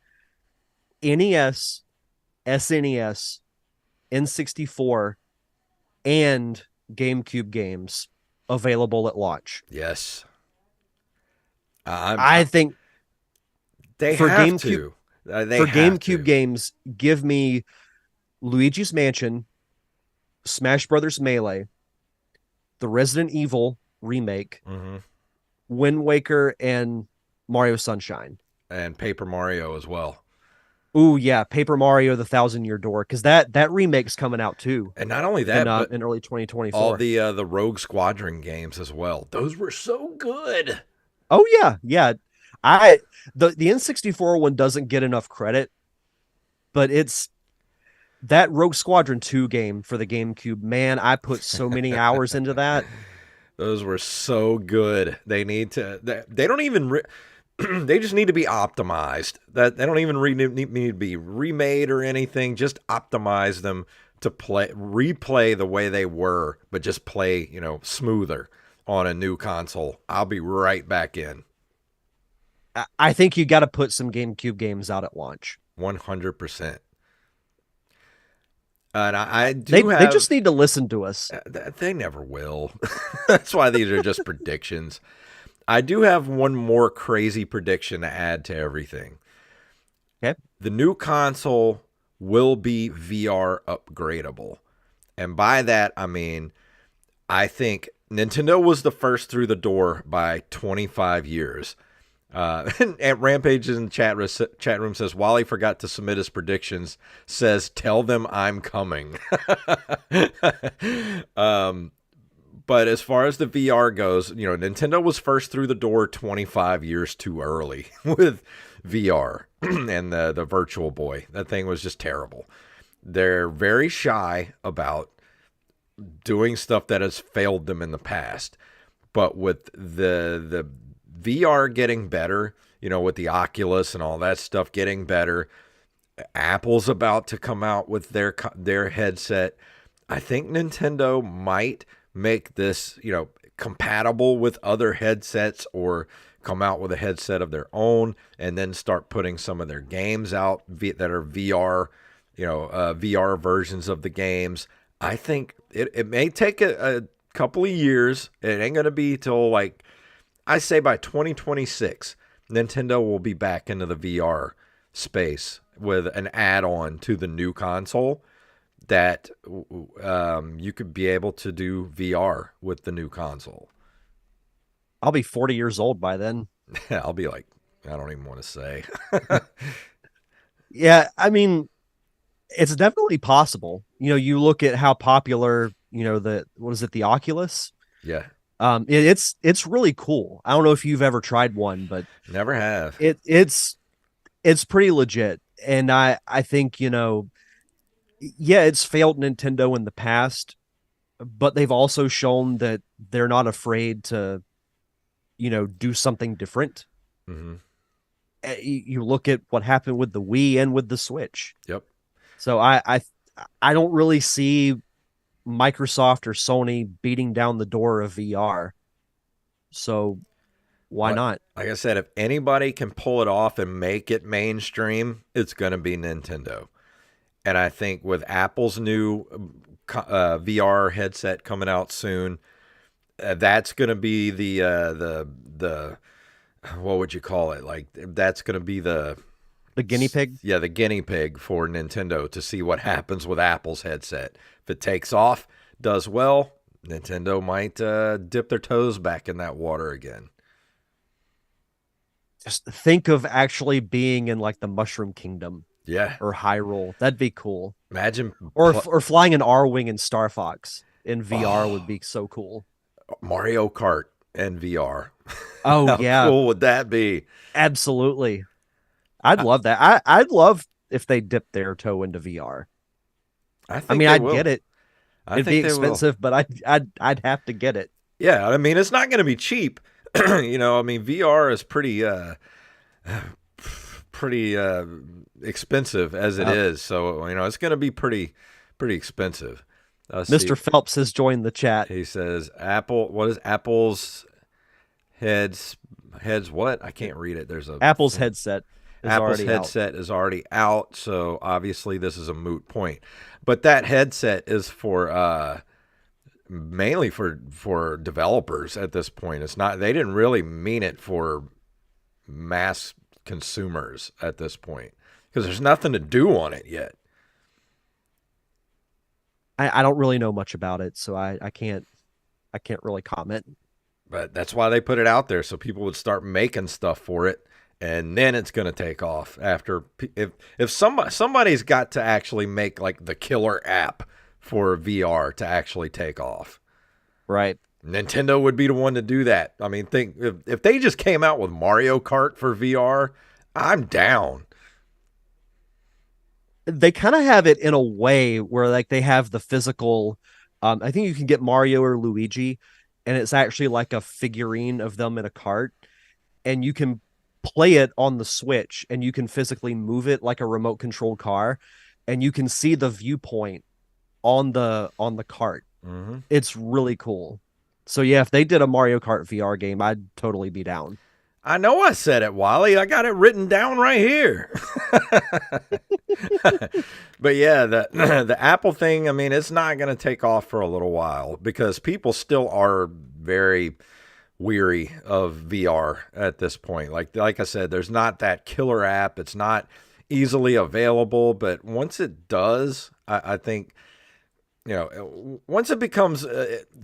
NES, SNES, N64, and GameCube games available at launch. Yes. I I think they for have GameCube to. They for have GameCube to. games, give me Luigi's Mansion, Smash Brothers Melee, the Resident Evil remake, Hmm. Wind Waker, and Mario Sunshine. And Paper Mario as well. Ooh, yeah, Paper Mario: The Thousand Year Door, because that remake's coming out too And not only in that, but in early all 2024. the Rogue Squadron games as well. Those were so good. Oh yeah, yeah. I the N64 one doesn't get enough credit, but it's that Rogue Squadron 2 game for the GameCube. Man, I put so many hours into that. Those were so good. They need to. They don't even. They just need to be optimized. That they don't even need to be remade or anything. Just optimize them to replay the way they were, but just play smoother on a new console. I'll be right back in. I think you got to put some GameCube games out at launch. 100%. And I They do they have. just need to listen to us. They never will. That's why these are just predictions. I do have one more crazy prediction to add to everything. Okay. The new console will be VR upgradable. And by that, I mean, I think Nintendo was the first through the door by 25 years. And Rampage in the chat room says Wally forgot to submit his predictions. Says tell them I'm coming. But as far as the VR goes, Nintendo was first through the door 25 years too early with VR and the Virtual Boy. That thing was just terrible. They're very shy about doing stuff that has failed them in the past. But with the VR getting better, with the Oculus and all that stuff getting better, Apple's about to come out with their headset. I think Nintendo might make this, compatible with other headsets or come out with a headset of their own and then start putting some of their games out that are VR, VR versions of the games. I think it may take a couple of years. It ain't going to be till I say by 2026, Nintendo will be back into the VR space with an add-on to the new console that you could be able to do VR with the new console. I'll be 40 years old by then. I'll be like, I don't even want to say. Yeah, I mean, it's definitely possible. You look at how popular, the what is it, the Oculus? Yeah, It's really cool. I don't know if you've ever tried one, but never have. it's pretty legit. And I think, yeah, it's failed Nintendo in the past, but they've also shown that they're not afraid to, do something different. Hmm. You look at what happened with the Wii and with the Switch. Yep. So I don't really see Microsoft or Sony beating down the door of VR. So why Like, not? like I said, if anybody can pull it off and make it mainstream, it's going to be Nintendo. And I think with Apple's new VR headset coming out soon, that's going to be the what would you call it? Like that's going to be The guinea pig? the guinea pig for Nintendo to see what happens with Apple's headset. If it takes off, does well, Nintendo might dip their toes back in that water again. Just think of actually being in like the Mushroom Kingdom Yeah, or Hyrule. That'd be cool. imagine Or flying an R-wing in Star Fox in VR would oh, be so cool. Mario Kart and VR. Oh How yeah, cool would that be? absolutely. I'd I, love that. I'd love if they dipped their toe into VR. I I think mean, they I'd get will. it. I It'd be think they will. expensive, but I'd have to get it. Yeah, I mean it's not going to be cheap. I mean VR is pretty expensive as it Uh, is. So it's going to be pretty expensive. Let's Mr. see. Phelps has joined the chat. He says Apple. What is Apple's heads? Heads what? I can't read it. There's a Apple's thing. headset is Apple's already out. headset is already out, so obviously this is a moot point. But that headset is for mainly for developers at this point. It's not. They didn't really mean it for mass consumers at this point because there's nothing to do on it yet. I don't really know much about it, so I can't really comment. But that's why they put it out there so people would start making stuff for it, and then it's going to take off. After if somebody's got to actually make like the killer app for VR to actually take off. Right. Nintendo would be the one to do that. I mean, think if they just came out with Mario Kart for VR, I'm down. They kind of have it in a way where like they have the physical. I think you can get Mario or Luigi, and it's actually like a figurine of them in a cart, and you can play it on the Switch, and you can physically move it like a remote controlled car, and you can see the viewpoint on the cart. Hmm. It's really cool. So yeah, if they did a Mario Kart VR game, I'd totally be down. I know I said it, Wally. I got it written down right here. But yeah, the the Apple thing, I mean, it's not going to take off for a little while because people still are very weary of VR at this point. Like I said, there's not that killer app. It's not easily available, but once it does, I think once it becomes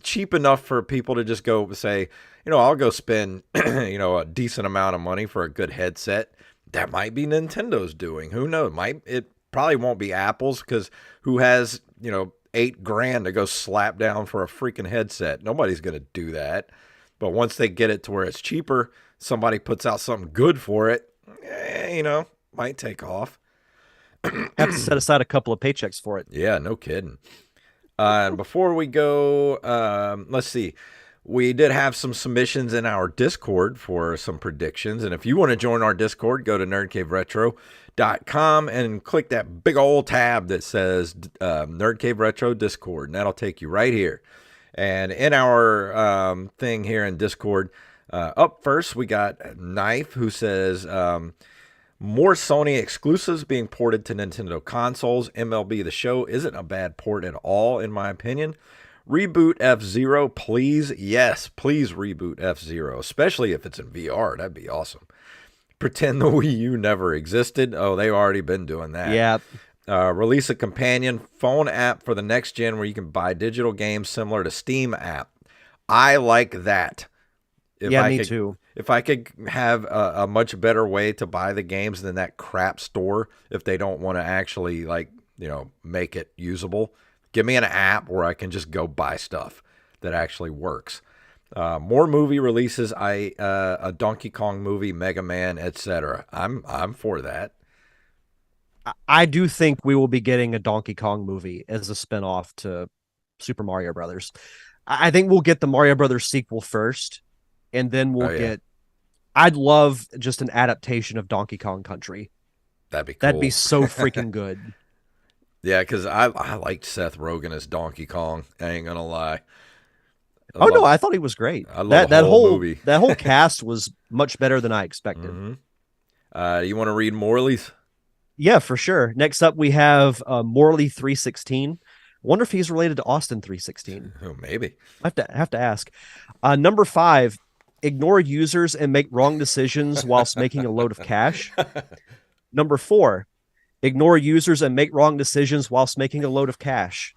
cheap enough for people to just go say, I'll go spend, a decent amount of money for a good headset. That might be Nintendo's doing. Who knows? It probably won't be Apple's because who has, $8,000 to go slap down for a freaking headset? Nobody's going to do that. But once they get it to where it's cheaper, somebody puts out something good for it, might take off. Have to set aside a couple of paychecks for it. Yeah, no kidding. And before we go, let's see. We did have some submissions in our Discord for some predictions. And if you want to join our Discord, go to nerdcaveretro.com and click that big old tab that says Nerd Cave Retro Discord. And that'll take you right here. And in our thing here in Discord, up first, we got Knife who says more Sony exclusives being ported to Nintendo consoles. MLB The Show isn't a bad port at all, in my opinion. Reboot F-Zero, please. Yes, please reboot F-Zero, especially if it's in VR. That'd be awesome. Pretend the Wii U never existed. Oh, they've already been doing that. Yeah. Release a companion phone app for the next gen where you can buy digital games similar to Steam app. I like that. Yeah, me too. If I could have a much better way to buy the games than that crap store, if they don't want to actually make it usable, give me an app where I can just go buy stuff that actually works. More movie releases, a Donkey Kong movie, Mega Man, etc. I'm for that. I do think we will be getting a Donkey Kong movie as a spinoff to Super Mario Brothers. I think we'll get the Mario Brothers sequel first, and then Oh we'll yeah, get. I'd love just an adaptation of Donkey Kong Country. that'd be That'd be cool. so freaking good. Yeah, because I liked Seth Rogen as Donkey Kong. I ain't gonna lie. I Oh no, love I thought he was great. I love the That whole whole movie. that whole cast was much better than I expected. Hmm. You want to read Morley's? Yeah, for sure. Next up, we have Morley 316. Wonder if he's related to Austin 316. Oh, maybe. I have to ask. Number 5, ignore users and make wrong decisions whilst making a load of cash. Number 4, ignore users and make wrong decisions whilst making a load of cash.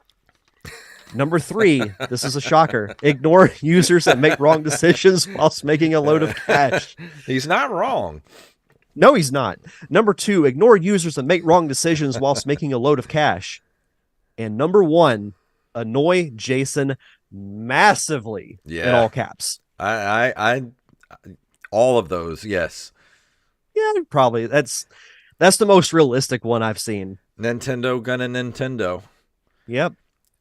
Number 3, this is a shocker. Ignore users and make wrong decisions whilst making a load of cash. He's not wrong. No, he's not. Number 2, ignore users and make wrong decisions whilst making a load of cash. And number 1, annoy Jason massively in Yeah, all caps. I all of those. Yes, Yeah, probably. That's the most realistic one I've seen. Nintendo gonna Nintendo. Yep.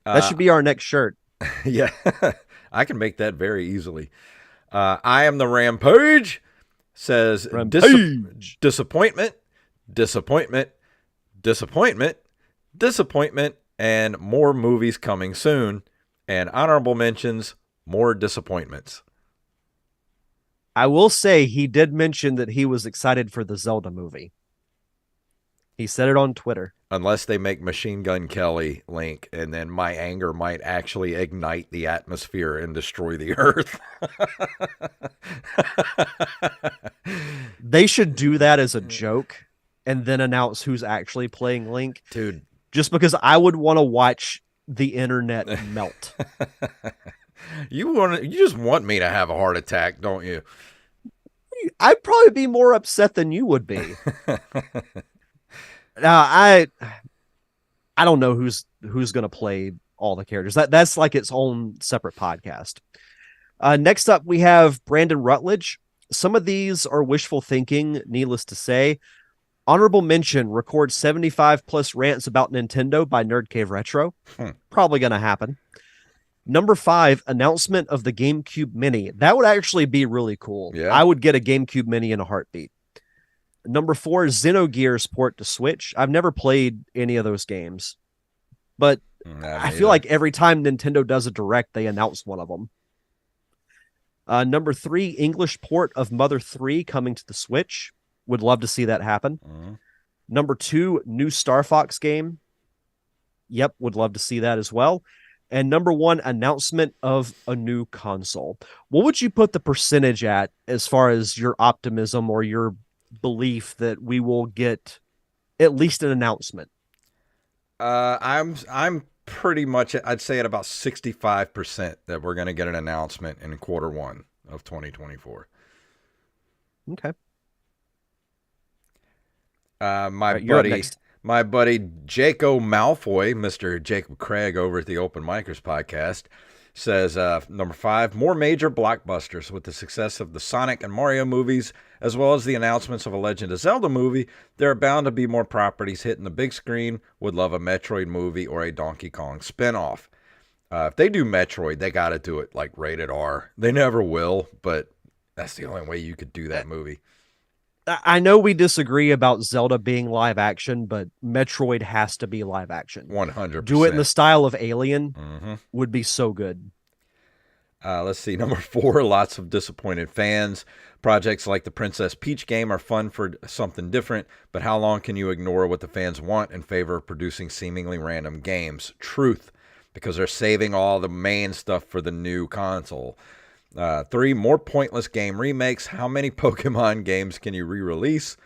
That Uh, should be our next shirt. yeah, I can make that very easily. I am the Rampage. Says Rampage. disappointment, disappointment, disappointment, disappointment, and more movies coming soon. And honorable mentions, more disappointments. I will say he did mention that he was excited for the Zelda movie. He said it on Twitter. Unless they make Machine Gun Kelly Link, and then my anger might actually ignite the atmosphere and destroy the earth. They should do that as a joke and then announce who's actually playing Link. Dude, Just because I would want to watch the internet melt. you just want me to have a heart attack, don't you? I'd probably be more upset than you would be. Now, I don't know who's going to play all the characters. That's like its own separate podcast. Next up, we have Brandon Rutledge. Some of these are wishful thinking, needless to say. Honorable mention: record 75 plus rants about Nintendo by Nerd Cave Retro. Probably going to happen. Number 5, announcement of the GameCube Mini. That would actually be really cool. Yeah. I would get a GameCube Mini in a heartbeat. Number 4, Xenogears port to Switch. I've never played any of those games, but I feel like every time Nintendo does a direct, they announce one of them. Number 3, English port of Mother 3 coming to the Switch. Would love to see that happen. Number 2, new Star Fox game. Yep, would love to see that as well. And number 1, announcement of a new console. What would you put the percentage at as far as your optimism or your belief that we will get at least an announcement? I'm pretty much, I'd say at about 65% that we're going to get an announcement in Q1 of 2024. Okay. My buddy Jaco Malfoy, Mr. Jacob Craig over at the Open Micers podcast, says number 5, more major blockbusters. With the success of the Sonic and Mario movies, as well as the announcements of a Legend of Zelda movie, there are bound to be more properties hitting the big screen. Would love a Metroid movie or a Donkey Kong spinoff. If they do Metroid, they got to do it like rated R. They never will, but that's the only way you could do that movie. I know we disagree about Zelda being live action, but Metroid has to be live action. 100%. Do it in the style of Alien would be so good. Let's see. Number 4, lots of disappointed fans. Projects like the Princess Peach game are fun for something different, but how long can you ignore what the fans want in favor of producing seemingly random games? Truth, because they're saving all the main stuff for the new console. 3, more pointless game remakes. How many Pokemon games can you re-release?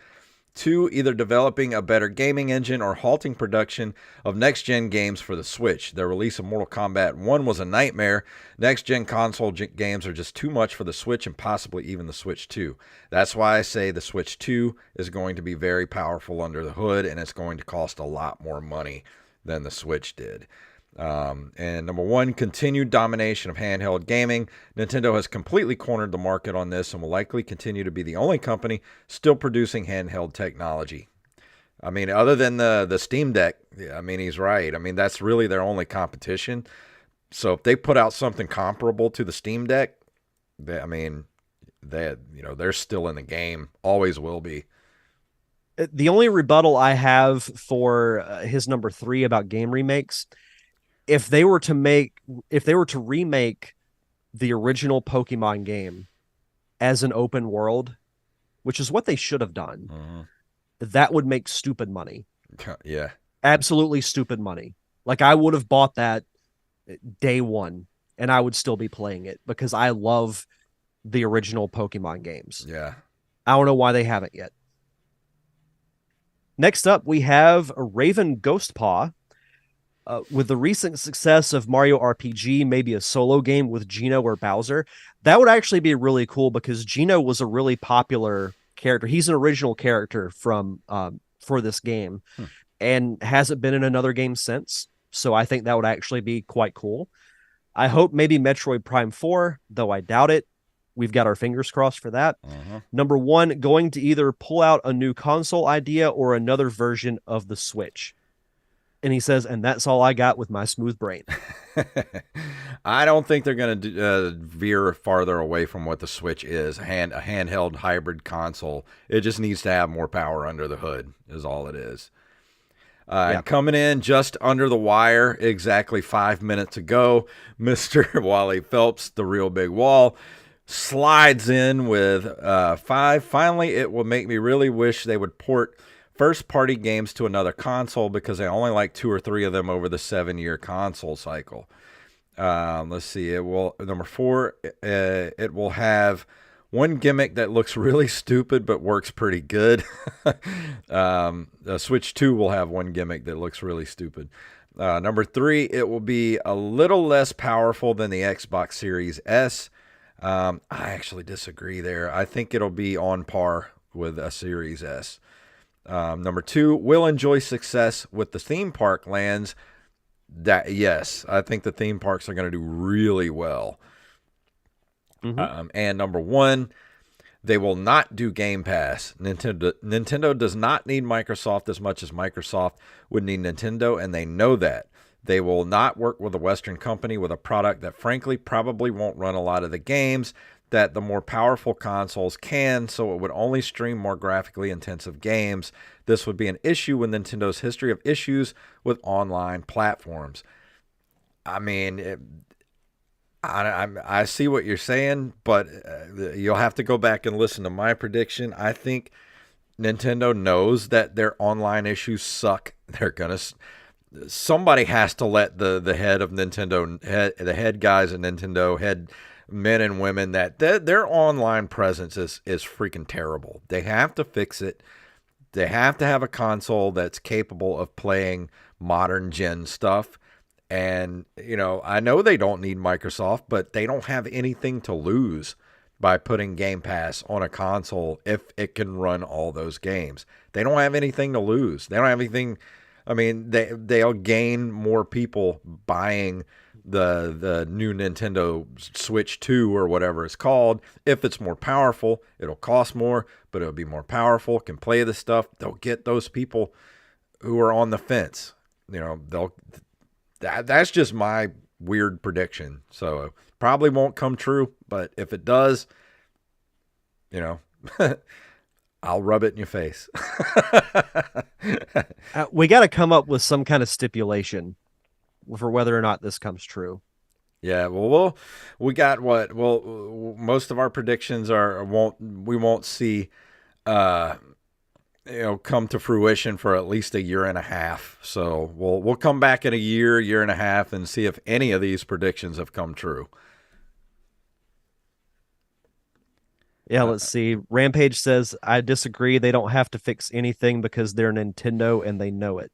Two, either developing a better gaming engine or halting production of next gen games for the Switch. Their release of Mortal Kombat 1 was a nightmare. Next gen console games are just too much for the Switch and possibly even the Switch 2. That's why I say the Switch 2 is going to be very powerful under the hood, and it's going to cost a lot more money than the Switch did. And number one, continued domination of handheld gaming. Nintendo has completely cornered the market on this and will likely continue to be the only company still producing handheld technology. I mean, other than the Steam Deck, I mean, he's right. I mean, that's really their only competition. So if they put out something comparable to the Steam Deck, I mean, they're still in the game, always will be. The only rebuttal I have for his number three about game remakes, if they were to remake the original Pokemon game as an open world, which is what they should have done, that would make stupid money. Yeah. Absolutely stupid money. Like I would have bought that day one and I would still be playing it because I love the original Pokemon games. Yeah. I don't know why they haven't yet. Next up, we have Raven Ghostpaw. With the recent success of Mario RPG, maybe a solo game with Geno or Bowser, that would actually be really cool because Geno was a really popular character. He's an original character from for this game and hasn't been in another game since. So I think that would actually be quite cool. I hope maybe Metroid Prime 4, though I doubt it. We've got our fingers crossed for that. Number one, going to either pull out a new console idea or another version of the Switch. And he says, and that's all I got with my smooth brain. I don't think they're going to veer farther away from what the Switch is, a handheld hybrid console. It just needs to have more power under the hood is all it is. And coming in just under the wire, exactly 5 minutes ago, Mr. Wally Phelps, the real big wall, slides in with 5. Finally, it will make me really wish they would port first-party games to another console because I only like 2 or 3 of them over the 7-year console cycle. Let's see. It will number 4. It will have one gimmick that looks really stupid but works pretty good. The Switch 2 will have one gimmick that looks really stupid. Number 3. It will be a little less powerful than the Xbox Series S. I actually disagree there. I think it'll be on par with a Series S. Number 2, will enjoy success with the theme park lands. Yes, I think the theme parks are going to do really well. And number 1, they will not do Game Pass. Nintendo does not need Microsoft as much as Microsoft would need Nintendo, and they know that. They will not work with a Western company with a product that frankly probably won't run a lot of the games that the more powerful consoles can, so it would only stream more graphically intensive games. This would be an issue with Nintendo's history of issues with online platforms. I mean, I see what you're saying, but you'll have to go back and listen to my prediction. I think Nintendo knows that their online issues suck. Somebody has to let the head of Nintendo, the head guys at Nintendo, head men and women, that their online presence is freaking terrible. They have to fix it. They have to have a console that's capable of playing modern gen stuff. And, I know they don't need Microsoft, but they don't have anything to lose by putting Game Pass on a console if it can run all those games. They don't have anything to lose. They don't have anything. I mean, they'll gain more people buying the new Nintendo Switch 2 or whatever it's called. If it's more powerful, it'll cost more, but it'll be more powerful, can play the stuff. They'll get those people who are on the fence. That's just my weird prediction. So probably won't come true, but if it does, I'll rub it in your face. We got to come up with some kind of stipulation for whether or not this comes true. Yeah, well, we got what? Well, most of our predictions we won't see, come to fruition for at least a year and a half. So we'll come back in a year and a half, and see if any of these predictions have come true. Yeah, Uh, let's see. Rampage says, I disagree. They don't have to fix anything because they're Nintendo and they know it.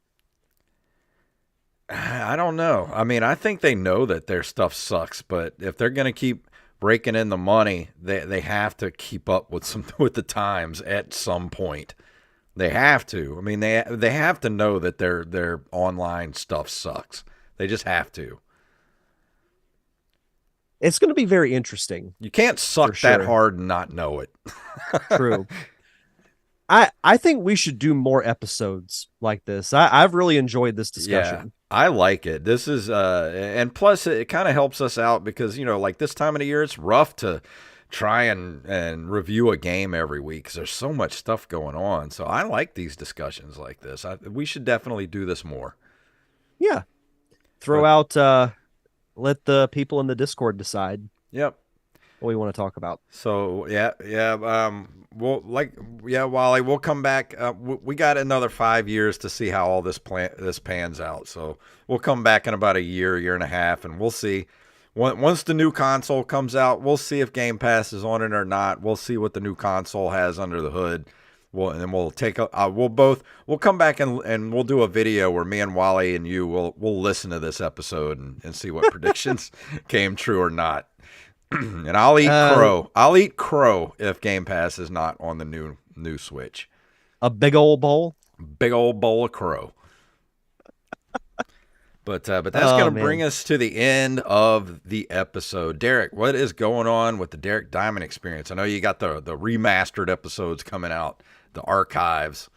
I don't know. I mean, I think they know that their stuff sucks, but if they're going to keep breaking in the money, they have to keep up with some with the times at some point. They have to. I mean, they have to know that their online stuff sucks. They just have to. It's going to be very interesting You can't for suck that sure. hard and not know it. True. I think we should do more episodes like this. I've really enjoyed this Yeah, discussion. I like it. This is and plus it kind of helps us out because like this time of the year it's rough to try and review a game every week because there's so much stuff going on. So I like these discussions like this. We should definitely do this more. Yeah. Throw But out let the people in the Discord decide yep. what we want to talk about. So yeah. Wally, we'll come back. We got another 5 years to see how all this pans out. So we'll come back in about a year and a half, and we'll see. Once the new console comes out, we'll see if Game Pass is on it or not. We'll see what the new console has under the hood. And then we'll come back and we'll do a video where me and Wally and you will listen to this episode and see what predictions came true or not. And I'll eat Uh crow. I'll eat crow if Game Pass is not on the new Switch. a big old bowl. Big old bowl of crow. But that's Oh going to bring man. us to the end of the episode. Derek, what is going on with the Derek Diamond experience? I know you got the remastered episodes coming out, the archives.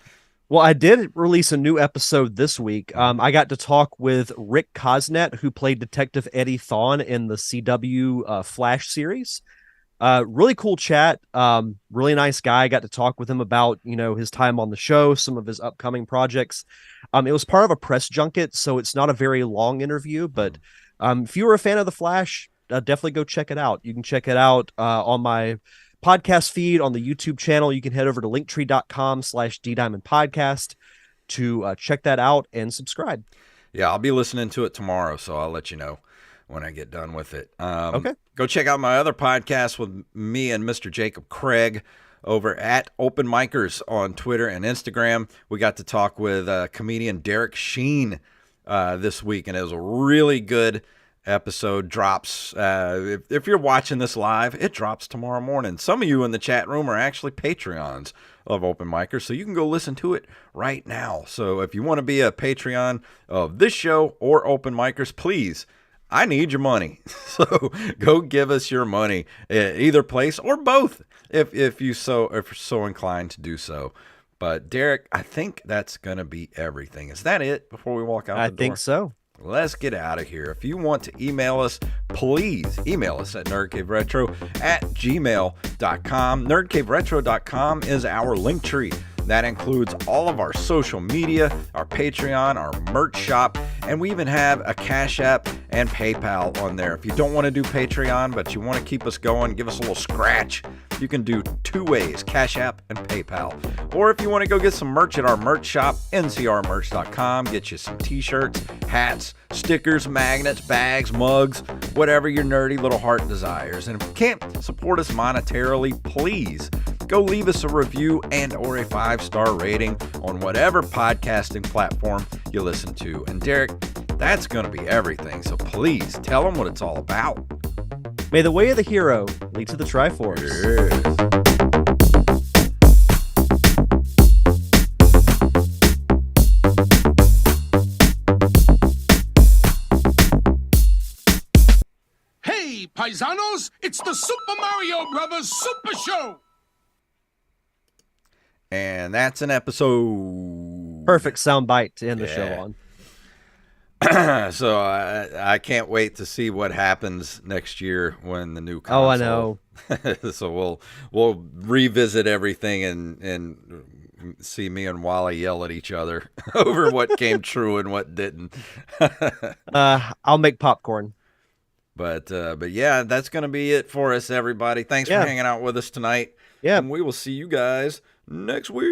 Well, I did release a new episode this week. Mhm. I got to talk with Rick Cosnet, who played Detective Eddie Thawne in the CW Flash series. Really cool chat. Really nice guy. I got to talk with him about his time on the show, some of his upcoming projects. It was part of a press junket, so it's not a very long interview. But if you were a fan of the Flash, definitely go check it out. You can check it out on my podcast feed on the YouTube channel. You can head over to linktree.com/ddiamondpodcast to check that out and subscribe. Yeah, I'll be listening to it tomorrow, so I'll let you know when I get done with it. Okay. Go check out my other podcast with me and Mr. Jacob Craig over at Open Micers on Twitter and Instagram. We got to talk with comedian Derek Sheen this week, and it was a really good episode. Drops if you're watching this live, it drops tomorrow morning. Some of you in the chat room are actually Patreons of Open Micers, so you can go listen to it right now. So if you want to be a Patreon of this show or Open Micers, please, I need your money. So go give us your money, either place or both, if you're so inclined to do so. But Derek, I think that's gonna be everything. Is that it before we walk out I the think door? so. Let's get out of here. If you want to email us, please email us at nerdcaveretro@gmail.com. Nerdcaveretro.com is our link tree. That includes all of our social media, our Patreon, our merch shop, and we even have a Cash App and PayPal on there. If you don't want to do Patreon, but you want to keep us going, give us a little scratch, you can do two ways, Cash App and PayPal. Or if you want to go get some merch at our merch shop, ncrmerch.com, get you some t-shirts, hats, stickers, magnets, bags, mugs, whatever your nerdy little heart desires. And if you can't support us monetarily, please go leave us a review and or a 5-star rating on whatever podcasting platform you listen to. And Derek, that's going to be everything. So please tell them what it's all about. May the way of the hero lead to the Triforce. Yes. Hey, paisanos, it's the Super Mario Brothers Super Show! And that's an episode. Perfect soundbite to end the show Yeah. on. So I can't wait to see what happens next year when the new Oh, I console. know. So we'll revisit everything and see me and Wally yell at each other over what came true and what didn't. I'll make popcorn. But yeah, that's gonna be it for us, everybody. Thanks Yeah. for hanging out with us tonight. Yeah. And we will see you guys next week.